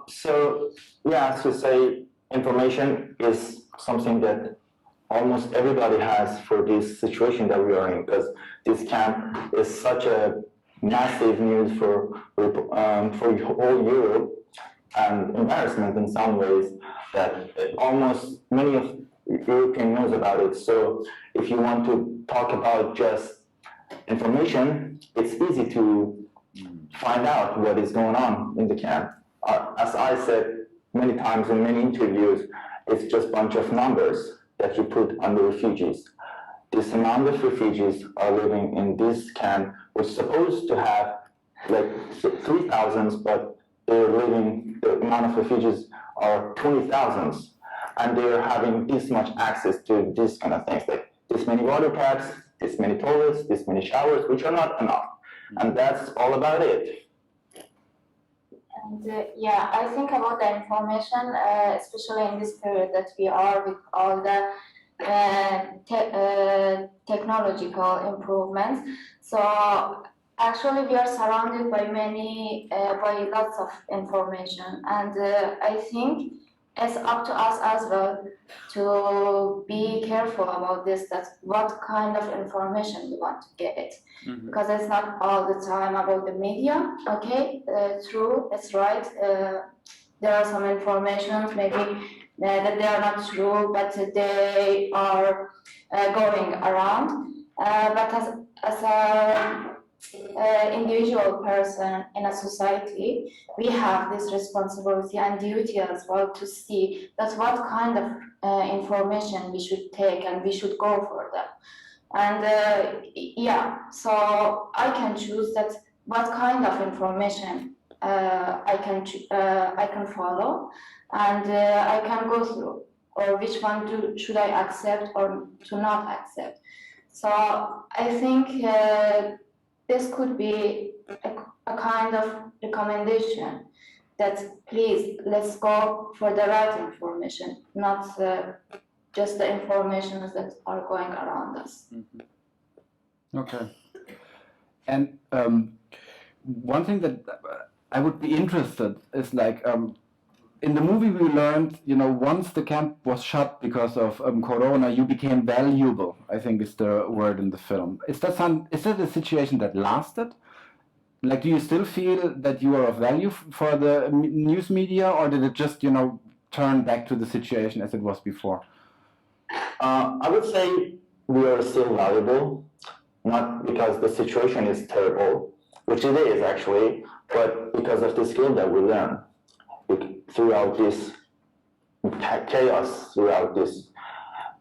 So, yeah, as you say, information is something that almost everybody has for this situation that we are in, because this camp is such a massive news for whole Europe, and embarrassment in some ways that almost many of European knows about it. So if you want to talk about just information, it's easy to find out what is going on in the camp. As I said many times in many interviews, it's just a bunch of numbers that you put on the refugees. This amount of refugees are living in this camp, which is supposed to have like 3,000, but they're living, the amount of refugees are 20,000, and they're having this much access to this kind of things, like this many water taps, this many toilets, this many showers, which are not enough. And that's all about it. And yeah, I think about the information, especially in this period that we are with all the technological improvements. So actually, we are surrounded by by lots of information, and I think it's up to us as well to be careful about this. That what kind of information we want to get, because it's not all the time about the media. Okay, true, it's right. There are some information maybe that they are not true, but they are going around. But as a individual person in a society, we have this responsibility and duty as well to see that what kind of information we should take and we should go for them. And yeah, so I can choose that what kind of information I can follow, and I can go through, or which one should I accept or to not accept. So I think this could be a kind of recommendation that please let's go for the right information, not just the information that are going around us. Okay. And one thing that I would be interested is like in the movie we learned, once the camp was shut because of Corona, you became valuable, I think is the word in the film. Is that a situation that lasted? Like, do you still feel that you are of value for the news media, or did it just, turn back to the situation as it was before? I would say we are still valuable, not because the situation is terrible, which it is actually, but because of the skill that we learn throughout this chaos, throughout this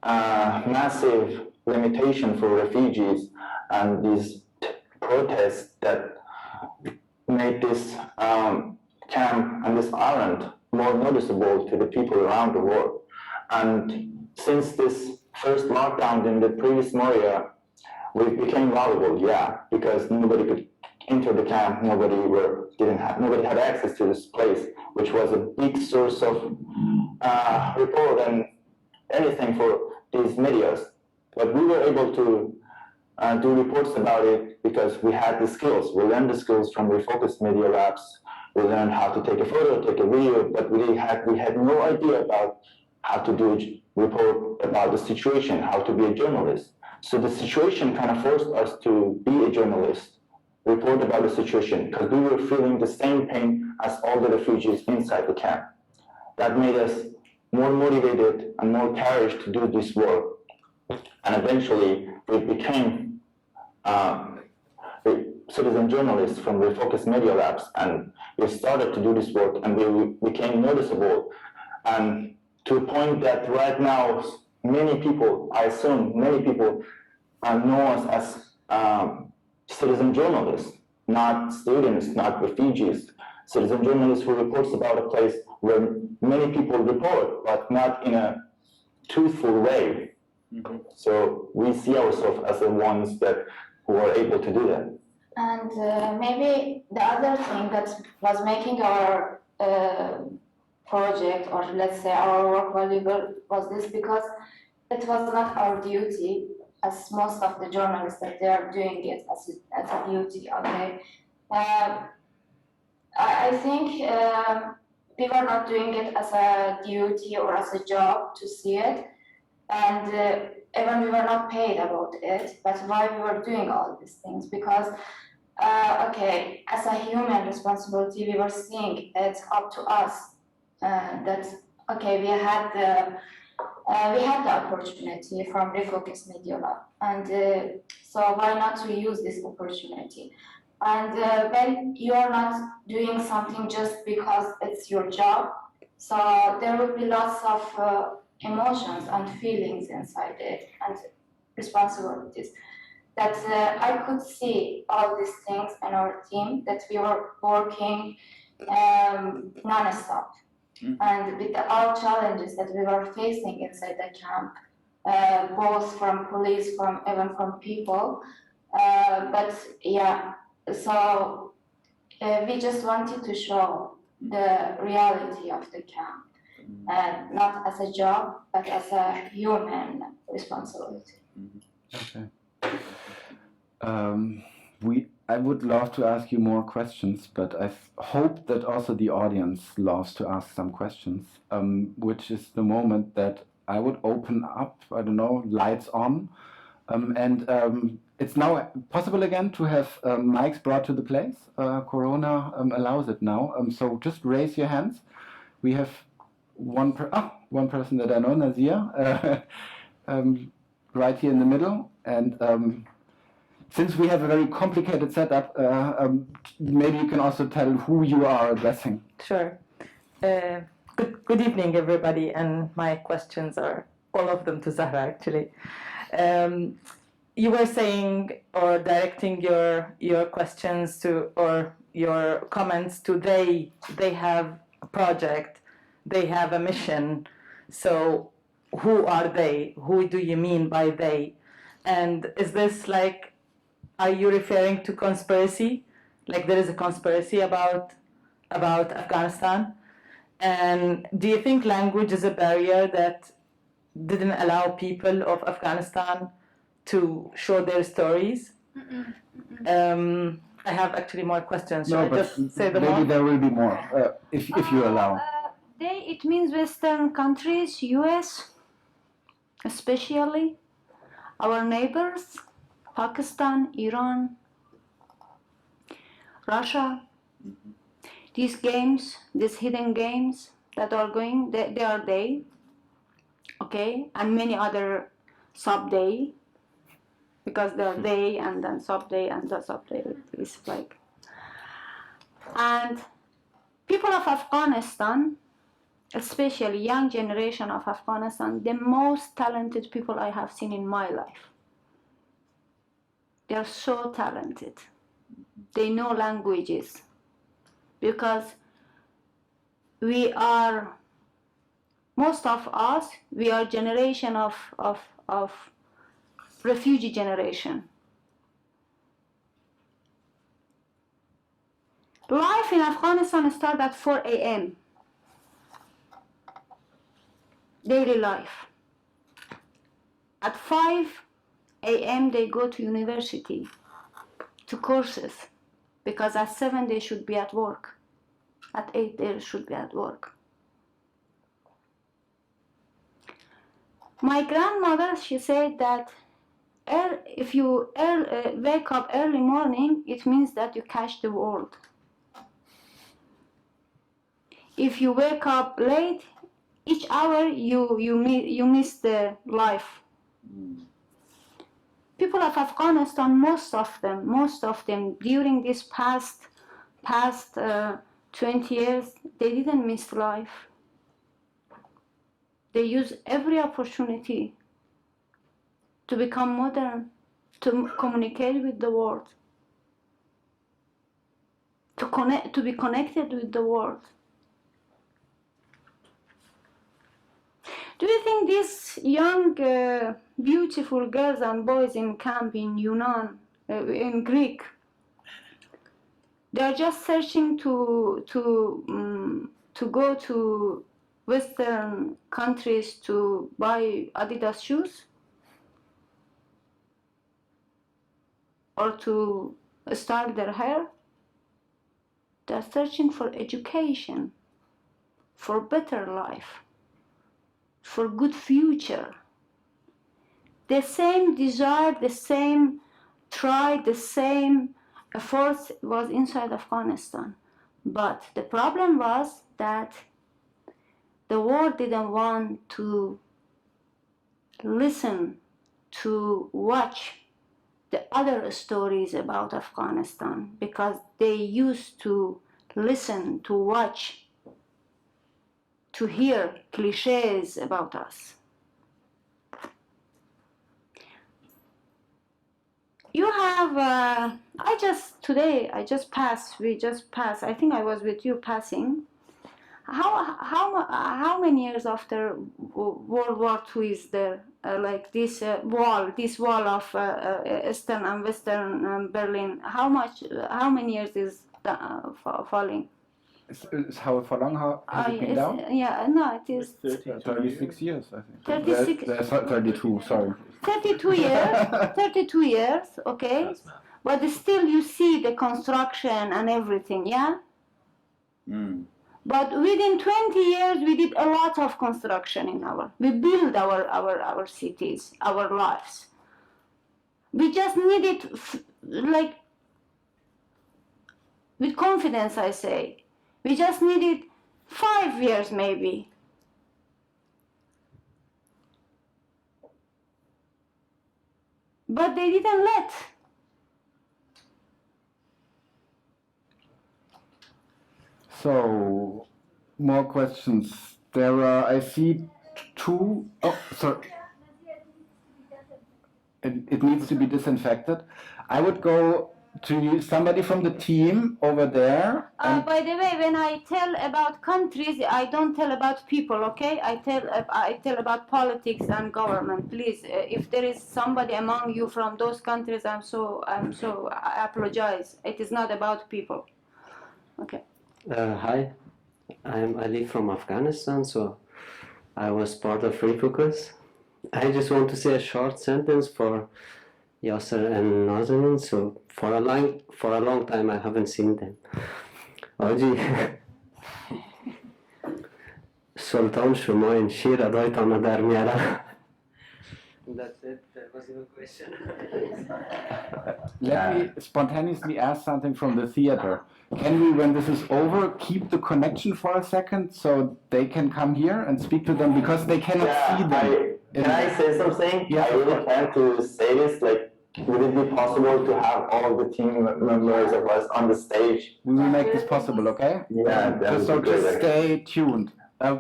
massive limitation for refugees and these protests that made this camp and this island more noticeable to the people around the world. And since this first lockdown in the previous Moria, we became valuable, yeah, because nobody could enter the camp, nobody had access to this place, which was a big source of report and anything for these medias. But we were able to do reports about it because we had the skills. We learned the skills from Refocus Media Labs. We learned how to take a photo, take a video, but we had no idea about how to do a report about the situation, how to be a journalist. So the situation kind of forced us to be a journalist, report about the situation, because we were feeling the same pain as all the refugees inside the camp. That made us more motivated and more courage to do this work. And eventually, we became citizen journalists from Refocus Media Labs, and we started to do this work, and we became noticeable. And to a point that right now, many people, I assume many people know us as citizen journalists, not students, not refugees. Citizen journalists who reports about a place where many people report, but not in a truthful way. Mm-hmm. So we see ourselves as the ones who are able to do that. And maybe the other thing that was making our project, or let's say our work valuable, was this: because it was not our duty as most of the journalists that they are doing it as a duty. Okay, I think we were not doing it as a duty or as a job to see it, and even we were not paid about it. But why we were doing all these things? Because okay, as a human responsibility, we were seeing it's up to us that okay, we had the opportunity from Refocus Media Labs, and so why not to use this opportunity? And when you are not doing something just because it's your job, so there will be lots of emotions and feelings inside it and responsibilities. That I could see all these things in our team, that we were working non-stop. And with all challenges that we were facing inside the camp, both from police, even from people. But yeah, so we just wanted to show the reality of the camp, not as a job, but as a human responsibility. Okay. I would love to ask you more questions, but I hope that also the audience loves to ask some questions, which is the moment that I would open up, I don't know, lights on. It's now possible again to have mics brought to the place. Corona allows it now. So just raise your hands. We have one person that I know, Nazir, right here in the middle. And since we have a very complicated setup, maybe you can also tell who you are addressing. Sure. Good evening, everybody. And my questions are all of them to Sahraa, actually. You were saying or directing your questions to, or your comments to they have a project, they have a mission. So who are they? Who do you mean by they? And is this like, are you referring to conspiracy? Like there is a conspiracy about Afghanistan? And do you think language is a barrier that didn't allow people of Afghanistan to show their stories? I have actually more questions. Should I just say them all? Maybe there will be more, if you allow. It means Western countries, US, especially our neighbors, Pakistan, Iran, Russia. These games, these hidden games that are going, they are they, okay, and many other sub-they, because they are they and then sub-they and the sub-they is like. And people of Afghanistan, especially young generation of Afghanistan, the most talented people I have seen in my life. They are so talented. They know languages. Because we are, most of us, we are generation of refugee generation. Life in Afghanistan starts at 4 a.m. Daily life. At 5 a.m. they go to university, to courses. Because at 7 they should be at work. At 8 they should be at work. My grandmother, she said that if you wake up early morning, it means that you catch the world. If you wake up late, each hour you miss the life. People of Afghanistan, most of them, during this past 20 years, they didn't miss life. They use every opportunity to become modern, to communicate with the world, to be connected with the world. Do you think these young, beautiful girls and boys in camp in Yunnan, in Greek, they are just searching to go to Western countries to buy Adidas shoes? or to style their hair. They're searching for education, for better life, for good future. The same desire, the same try, the same efforts was inside Afghanistan. But the problem was that the world didn't want to listen, to watch the other stories about Afghanistan, because they used to listen, to watch, to hear cliches about us. You have, I just passed, I think I was with you passing. How many years after World War II is there, like this wall of Eastern and Western Berlin? How many years is falling? How long has it been down? Yeah, no, it is 36 years, I think. 36. There's 32, sorry. 32 years, 32 years, okay? But still you see the construction and everything, yeah? But within 20 years, we did a lot of construction we built our cities, our lives. We just needed, like, with confidence I say, we just needed 5 years maybe. But they didn't let. So, more questions. There are, I see two, oh, sorry. It needs to be disinfected. I would go to somebody from the team over there. By the way, when I tell about countries, I don't tell about people, okay? I tell about politics and government. Please, if there is somebody among you from those countries, I apologize. It is not about people. Okay. Hi, I'm Ali from Afghanistan, so I was part of Refocus. I just want to say a short sentence for Yaser and Nazanin. So for a long time I haven't seen them. Aji, Sultan Shumayin Shira Daitana Darmiara. That's it. That was your question. Let me spontaneously ask something from the theater. Can we, when this is over, keep the connection for a second so they can come here and speak to them, because they cannot see them? Can I say something? Yeah, I really plan to say this. Like, would it be possible to have all the team members of us on the stage? We will make this possible, okay? Yeah, just stay tuned.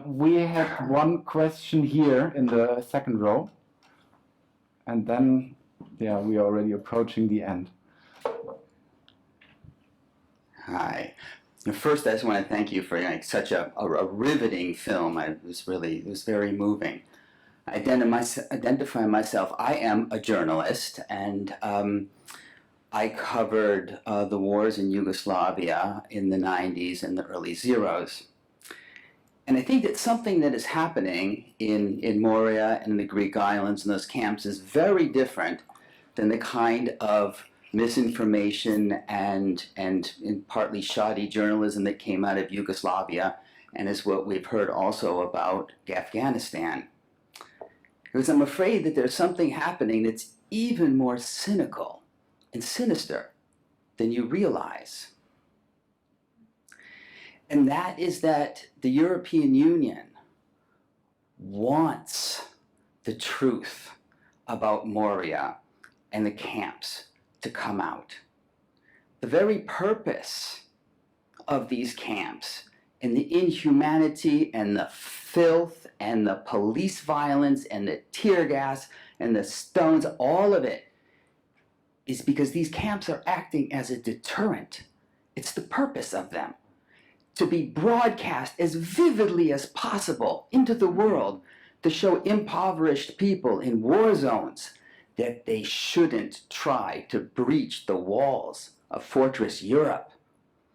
We have one question here in the second row. And then, yeah, we are already approaching the end. Hi. First, I just want to thank you for such a riveting film. It was very moving. I identify myself. I am a journalist, and I covered the wars in Yugoslavia in the 90s and the early zeros. And I think that something that is happening in Moria and the Greek islands and those camps is very different than the kind of misinformation and partly shoddy journalism that came out of Yugoslavia, and is what we've heard also about Afghanistan. Because I'm afraid that there's something happening that's even more cynical and sinister than you realize. And that is that the European Union wants the truth about Moria and the camps to come out. The very purpose of these camps and the inhumanity and the filth and the police violence and the tear gas and the stones, all of it, is because these camps are acting as a deterrent. It's the purpose of them, to be broadcast as vividly as possible into the world, to show impoverished people in war zones that they shouldn't try to breach the walls of Fortress Europe.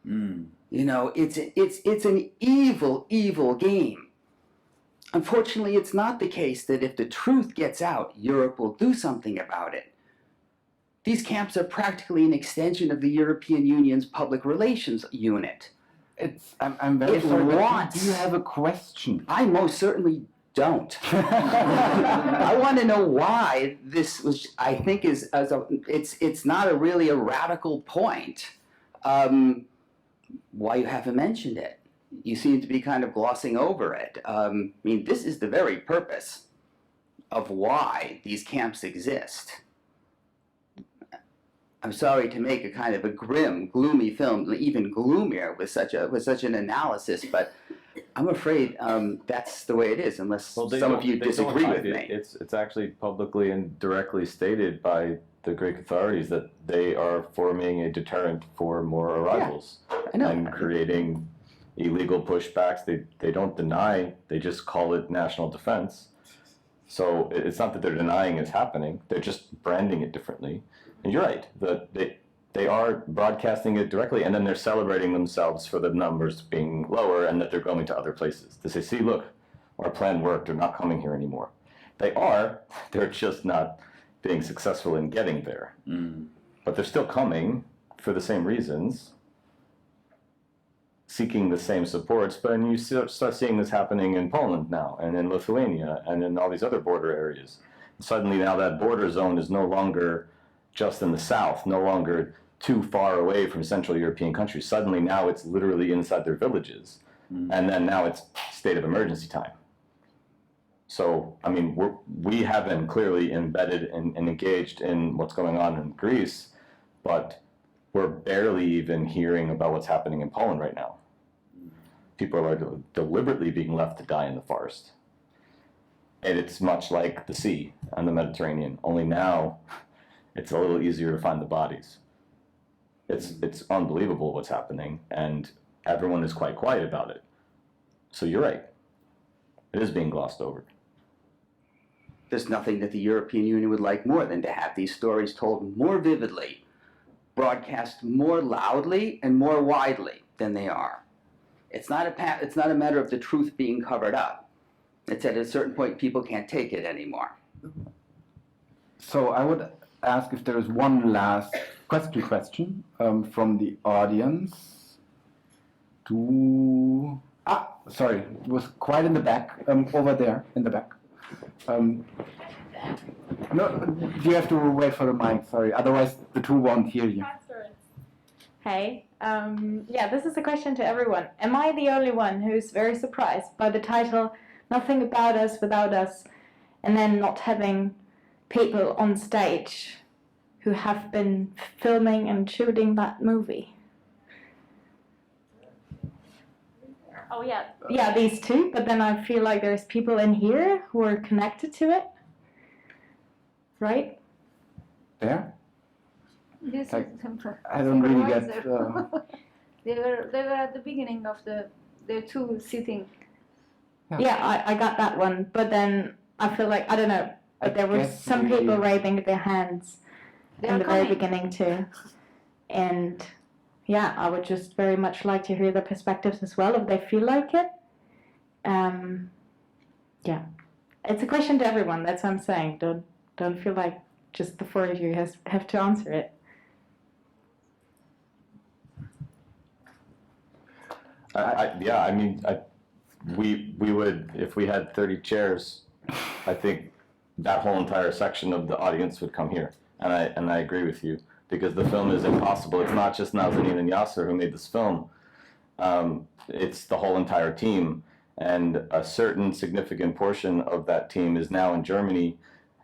You know, it's an evil, evil game. Unfortunately, it's not the case that if the truth gets out, Europe will do something about it. These camps are practically an extension of the European Union's public relations unit. I'm very sorry, but wants. do you have a question? I most certainly don't. I want to know why this was. I think it's not really a radical point. Why you haven't mentioned it? You seem to be kind of glossing over it. I mean, this is the very purpose of why these camps exist. I'm sorry to make a kind of a grim, gloomy film, even gloomier with such an analysis, but I'm afraid that's the way it is, unless some of you disagree with me. It's actually publicly and directly stated by the Greek authorities that they are forming a deterrent for more arrivals and creating illegal pushbacks. They don't deny, they just call it national defense. So it's not that they're denying it's happening, they're just branding it differently. And you're right, they are broadcasting it directly, and then they're celebrating themselves for the numbers being lower and that they're going to other places. They say, see, look, our plan worked, they're not coming here anymore. They're just not being successful in getting there. But they're still coming for the same reasons, seeking the same supports, but then you start seeing this happening in Poland now, and in Lithuania, and in all these other border areas. Suddenly now that border zone is no longer just in the south, no longer too far away from Central European countries. Suddenly now it's literally inside their villages. And then now it's state of emergency time. So, I mean, we have been clearly embedded and engaged in what's going on in Greece, but we're barely even hearing about what's happening in Poland right now. People are deliberately being left to die in the forest. And it's much like the sea and the Mediterranean, only now it's a little easier to find the bodies. It's unbelievable what's happening, and everyone is quite quiet about it. So you're right. It is being glossed over. There's nothing that the European Union would like more than to have these stories told more vividly, broadcast more loudly and more widely than they are. It's not a matter of the truth being covered up. It's at a certain point people can't take it anymore. So I would ask if there is one last question from the audience. Sorry, it was quite in the back, over there in the back. No, you have to wait for the mic, sorry, otherwise the two won't hear you. Hey, yeah, this is a question to everyone. Am I the only one who's very surprised by the title, Nothing About Us Without Us, and then not having people on stage who have been filming and shooting that movie? Oh yeah. Yeah, these two, but then I feel like there's people in here who are connected to it, right? There? This Like, is I don't really get... they were at the beginning of the two sitting. Yeah, I got that one, but then I feel like, I don't know, but there were some people raising their hands in the very beginning too. And yeah, I would just very much like to hear their perspectives as well, if they feel like it. Yeah, it's a question to everyone, that's what I'm saying. Don't feel like just the four of you have to answer it. We would, if we had 30 chairs, I think that whole entire section of the audience would come here. And I agree with you, because the film is impossible. It's not just Nazanin and Yaser who made this film. It's the whole entire team. And a certain significant portion of that team is now in Germany.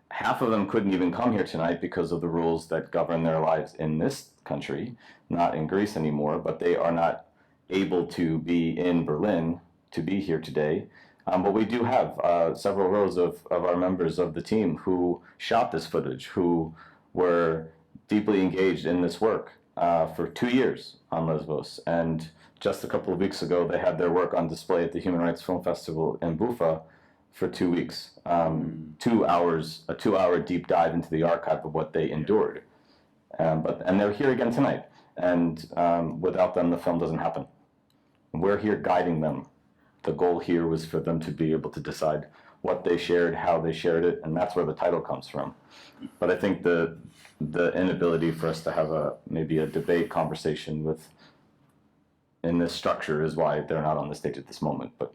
Half of them couldn't even come here tonight because of the rules that govern their lives in this country, not in Greece anymore, but they are not able to be in Berlin to be here today. But we do have several rows of our members of the team who shot this footage, who were deeply engaged in this work for 2 years on Lesbos. And just a couple of weeks ago, they had their work on display at the Human Rights Film Festival in Bufa for 2 weeks. 2 hours, a 2-hour deep dive into the archive of what they endured. And they're here again tonight. And without them, the film doesn't happen. We're here guiding them. The goal here was for them to be able to decide what they shared, how they shared it, and that's where the title comes from. But I think the inability for us to have maybe a debate conversation in this structure is why they're not on the stage at this moment. But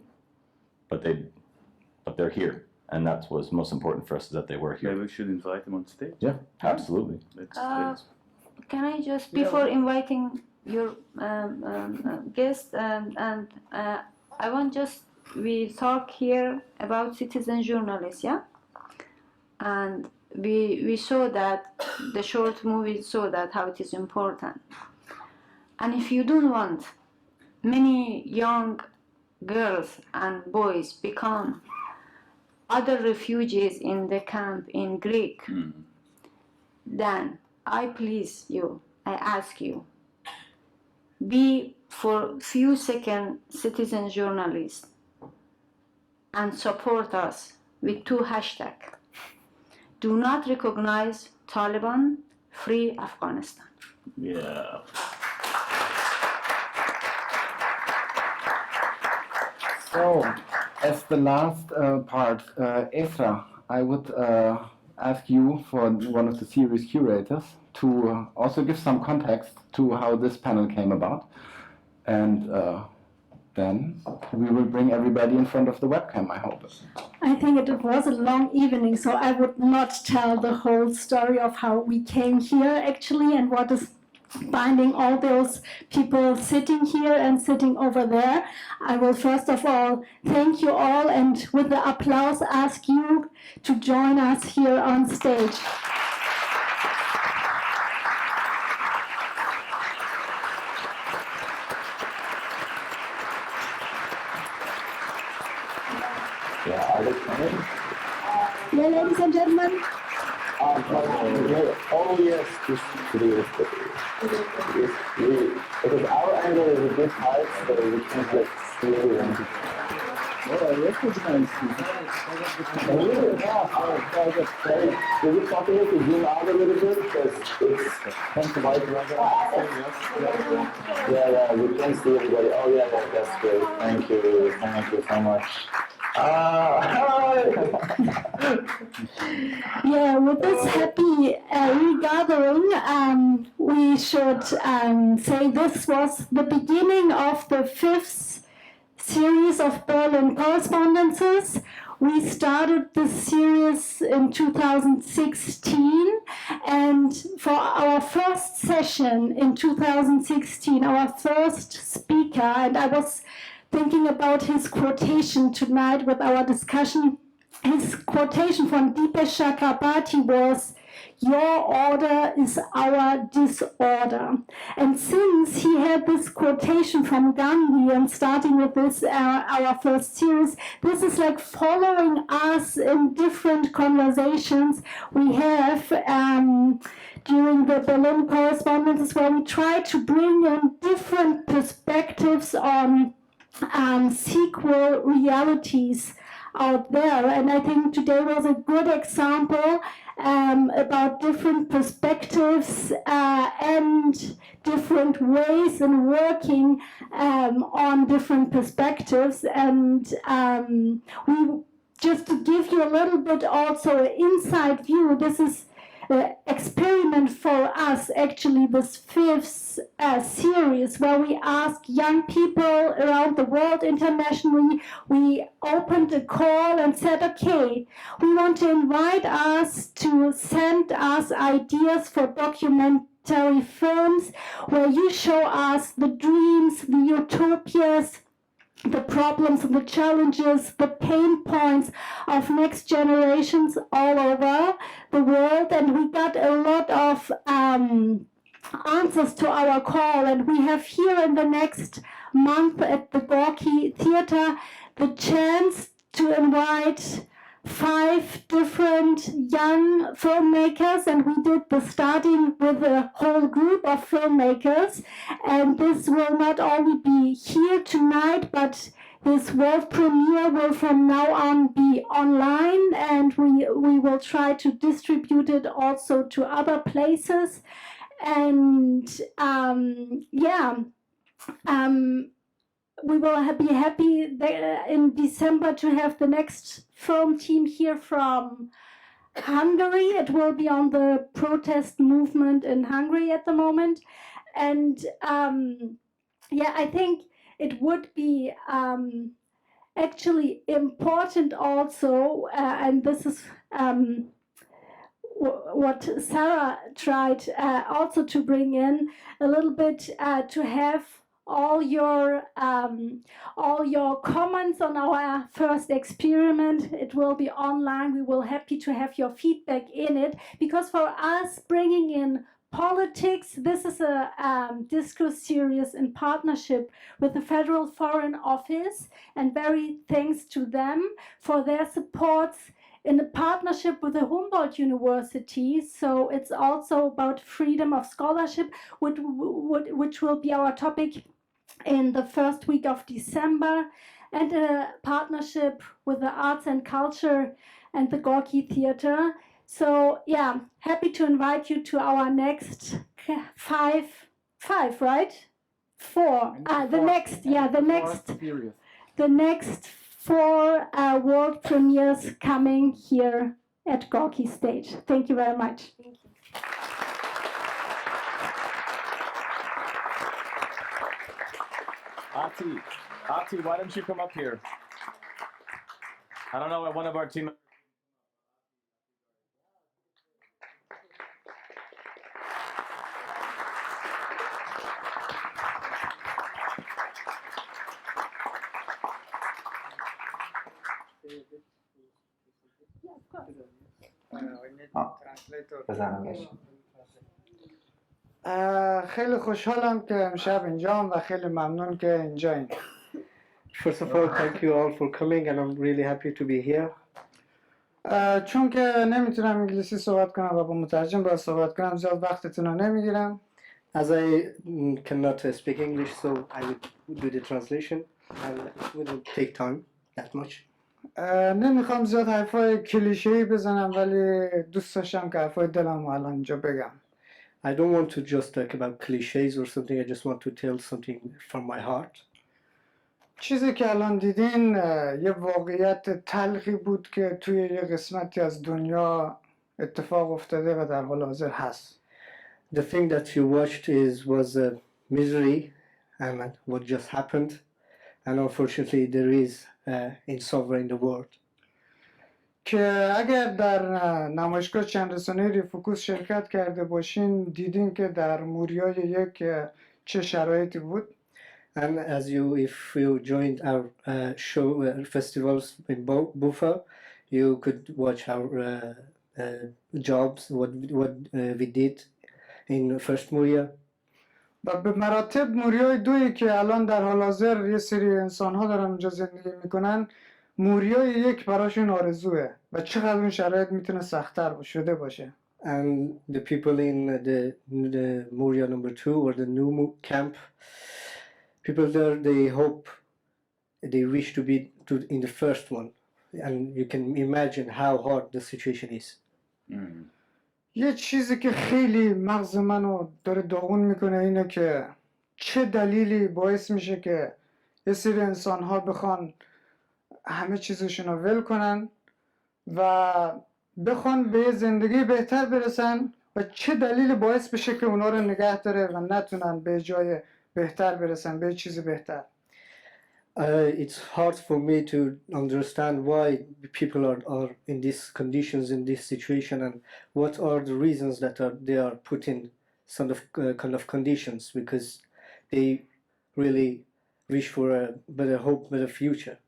they're here, and that was most important for us, is that they were here. Maybe we should invite them on stage. Yeah, absolutely. Can I just, before inviting your guest, I want we talk here about citizen journalists, yeah? And we saw that, the short movie saw that, how it is important. And if you don't want many young girls and boys become other refugees in the camp in Greek, then I ask you, be for few seconds citizen journalist and support us with 2 hashtags. Do not recognize Taliban, free Afghanistan. Yeah. So, as the last part, Esra, I would ask you, for one of the series curators, to also give some context to how this panel came about. And then we will bring everybody in front of the webcam, I hope. I think it was a long evening, so I would not tell the whole story of how we came here actually and what is binding all those people sitting here and sitting over there. I will first of all thank you all, and with the applause ask you to join us here on stage. Yeah, ladies and gentlemen. Oh yes, because our angle is a bit high, so we can't get through. Oh, I recognize you. Is it possible to zoom out a little bit, because it's kind of white right now? Yeah, we can see everybody. Oh yeah, that's great. Thank you so much. Yeah, with this happy regathering, we should say this was the beginning of the 5th series of Berlin Korrespondences. We started this series in 2016, and for our first session in 2016, our first speaker, and I was thinking about his quotation tonight with our discussion. His quotation from Dipesh Chakrabarti was, "Your order is our disorder." And since he had this quotation from Gandhi, and starting with this, our first series, this is like following us in different conversations we have during the Berlin Korrespondences, where we try to bring in different perspectives on sequel realities out there. And I think today was a good example about different perspectives and different ways in working on different perspectives. And we, just to give you a little bit also an inside view, this is experiment for us, actually, this 5th series, where we ask young people around the world internationally. We opened a call and said, okay, we want to invite us to send us ideas for documentary films where you show us the dreams, the utopias, the problems and the challenges, the pain points of next generations all over the world. And we got a lot of answers to our call. And we have here in the next month at the Gorki Theater the chance to invite 5 different young filmmakers, and we did the starting with a whole group of filmmakers. And this will not only be here tonight, but this world premiere will from now on be online, and we will try to distribute it also to other places. And we will be happy in December to have the next film team here from Hungary. It will be on the protest movement in Hungary at the moment. And yeah, I think it would be actually important also, and this is what Sarah tried also to bring in a little bit, to have all your comments on our first experiment. It will be online. We will happy to have your feedback in it, because for us bringing in politics, this is a discourse series in partnership with the Federal Foreign Office, and very thanks to them for their support in a partnership with the Humboldt University. So it's also about freedom of scholarship, which will be our topic in the first week of December, and a partnership with the Arts and Culture and the Gorki Theater. So yeah, happy to invite you to our next five, right? Four. The next 4 world premieres coming here at Gorki stage. Thank you very much. Thank you. Ati, why don't you come up here? I don't know, one of our team. خیلی خوشحالم که امشب اینجام و خیلی ممنون که اینجاییم. First of all, thank you all for coming, and I'm really happy to be here. چون که نمیتونم انگلیسی صحبت کنم و با مترجم باید صحبت کنم، زیاد وقتتون رو نمیگیرم. As I cannot speak English, so I will do the translation, and it wouldn't take time that much. نمیخوام زیاد حرفای کلیشه‌ای بزنم، ولی دوست داشتم که حرفای دلم رو الان اینجا بگم. I don't want to just talk about cliches or something. I just want to tell something from my heart. چیزی که الان دیدین یه واقعیت تلخی بود که توی یه قسمتی از دنیا اتفاق افتاده و در حال حاضر هست. The thing that you watched was a misery and what just happened, and unfortunately there is insomnia in the world. که اگر در نمایشگاه چند رسانه ریفوکوس شرکت کرده باشین، دیدین که در موریای یک چه شرایطی بود. And if you joined our show festivals in Bufa, you could watch our jobs, what we did in first Moria. و به مراتب موریای دویی که الان در حال حاضر یه سری انسان ها دارن اونجا زندگی میکنن، موریای یک براشون آرزوه و چقدر اون شرایط میتونه سخت‌تر شده باشه. And the people in the Moria number 2 or the new camp, people there, they wish to be in the first one, and you can imagine how hard the situation is. یه چیزی که خیلی مغز منو داره داغون میکنه اینه که چه دلیلی باعث میشه که یه سری انسان ها بخوان همه چیزشون رو ول کنن و بخوان به یه زندگی بهتر برسن، و چه دلیلی باعث بشه که اونا رو نگه داره و نتونن به جای بهتر برسن، به چیز بهتر. It's hard for me to understand why people are in these conditions, in this situation, and what are the reasons that they are put in some kind of conditions, because they really wish for a better hope, better future.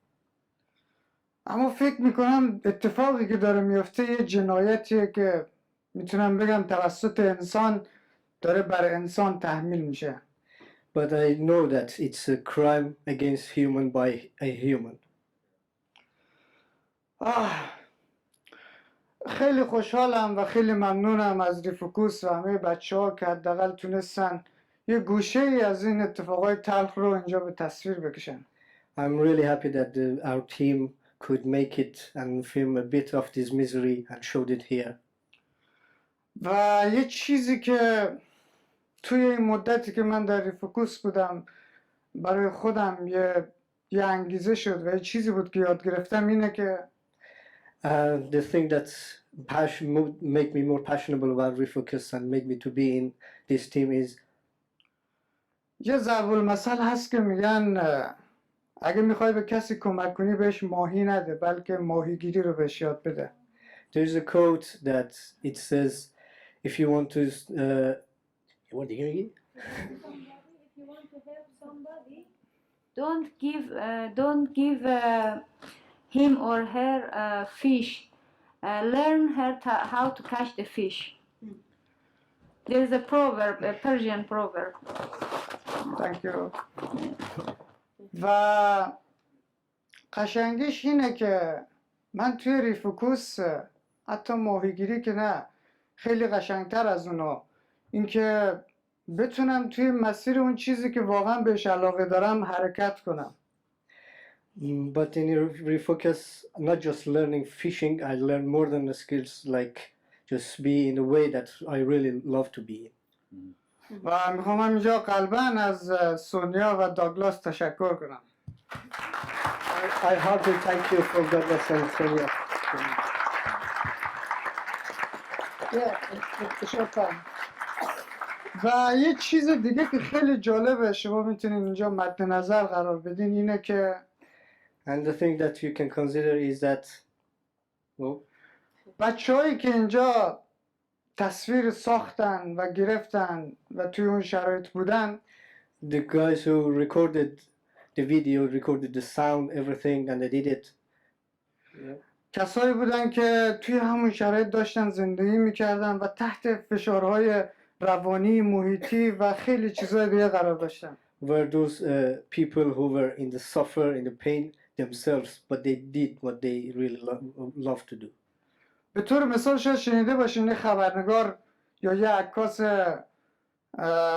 اما فکر میکنم اتفاقی که داره میفته یه جنایتیه که میتونم بگم توسط انسان داره بر انسان تحمیل میشه. But I know that it's a crime against human by a human. خیلی خوشحالم و خیلی ممنونم از ریفوکوس و همه بچه‌ها که حداقل تونستن یه گوشه‌ای از این اتفاقای تلخ رو اینجا به تصویر بکشن. I'm really happy that our team could make it and film a bit of this misery and showed it here. و یه چیزی که توی این مدتی که من در ریفوکوس بودم برای خودم یه انگیزه شد و یه چیزی بود که یاد گرفتم اینه که The thing that make me more passionate about Refocus and make me to be in this team is یه ضرب المثل هست که میگن اگه میخوای به کسی کمک کنی بهش ماهی نده بلکه ماهیگیری رو بهش یاد بده. There's a quote that it says, if you want to, what do you hear? If you want to help somebody, don't give him or her fish. Learn how to catch the fish. There is a proverb, a Persian proverb. Thank you. و قشنگیش اینه که من توی ریفوکوس حتی ماهیگیری که نه خیلی قشنگتر از اونو اینکه بتونم توی مسیر اون چیزی که واقعا بهش علاقه دارم حرکت کنم. But in Refocus, not just learning fishing, I learn more than the skills, like just be in the way that I really love to be in. و میخوام اینجا قلباً از سونیا و داگلاس تشکر کنم. I heartily thank you for Douglas and Sonia. و یه چیز دیگه که خیلی جالبه شما میتونین اینجا مد نظر قرار بدین اینه که And the thing that you can consider is that بچه‌هایی که اینجا تصویر ساختن و گرفتن و توی اون شرایط بودن the guys who recorded the video, recorded the sound, everything, and they did it. کسایی بودن که توی همون شرایط داشتن زندگی میکردن و تحت فشارهای روانی، محیطی و خیلی چیزای دیگه قرار داشتن. Were those people who were in the suffer, in the pain themselves, but they did what they really love to do. به طور مثال شاید شنیده باشین یه خبرنگار یا یه عکاس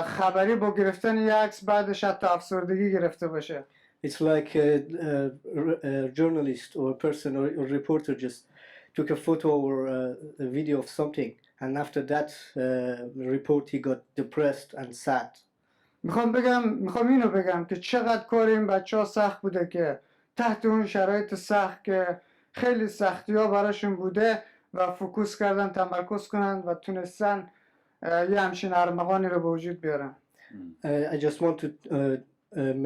خبری با گرفتن یه عکس بعدش حتی افسردگی گرفته باشه. It's like a journalist or a person or a reporter just took a photo or a video of something, and after that report he got depressed and sad. میخوام اینو بگم که چقدر کار این بچه‌ها سخت بوده که تحت اون شرایط سخت که خیلی سختی‌ها براشون بوده و فوکوس کردن، تمرکز کنن و تونستن یه همچین ارمغانی رو به وجود بیارن. I just want to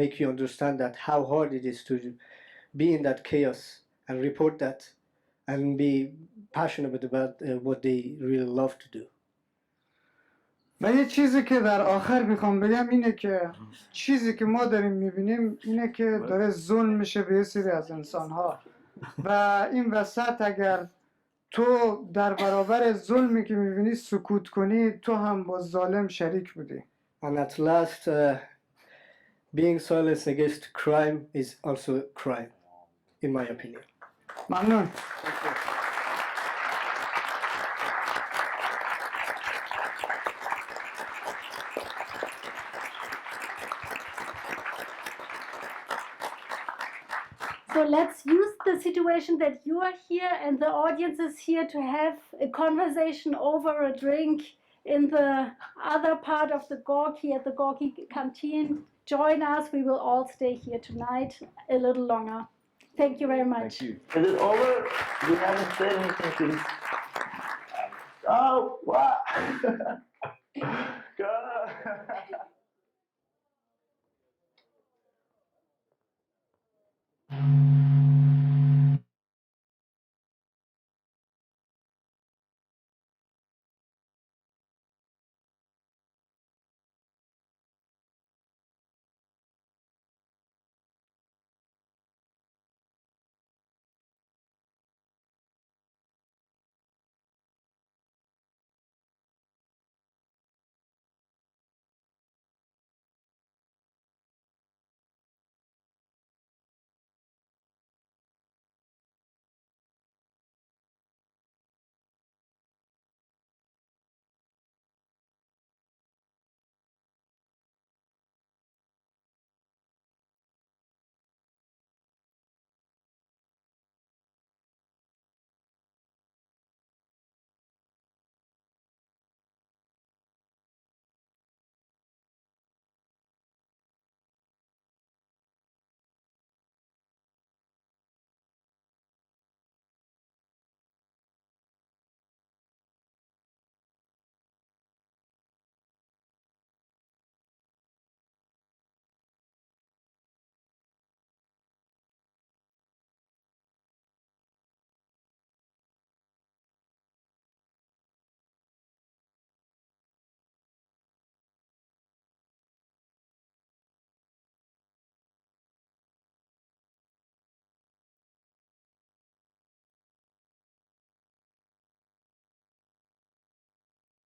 make you understand that how hard it is to be in that chaos and report that and be passionate about what they really love to do. و یه چیزی که در آخر میخوام بگم اینه که چیزی که ما داریم میبینیم اینه که داره ظلم میشه به یه سری از انسانها و این وسط اگر تو در برابر ظلمی که میبینی سکوت کنی تو هم با ظالم شریک بودی. And at last being silent against crime is also a crime in my opinion. ممنون. So let's use the situation that you are here and the audience is here to have a conversation over a drink in the other part of the Gorki, at the Gorki canteen. Join us. We will all stay here tonight a little longer. Thank you very much. Thank you. Is it over? We haven't said anything to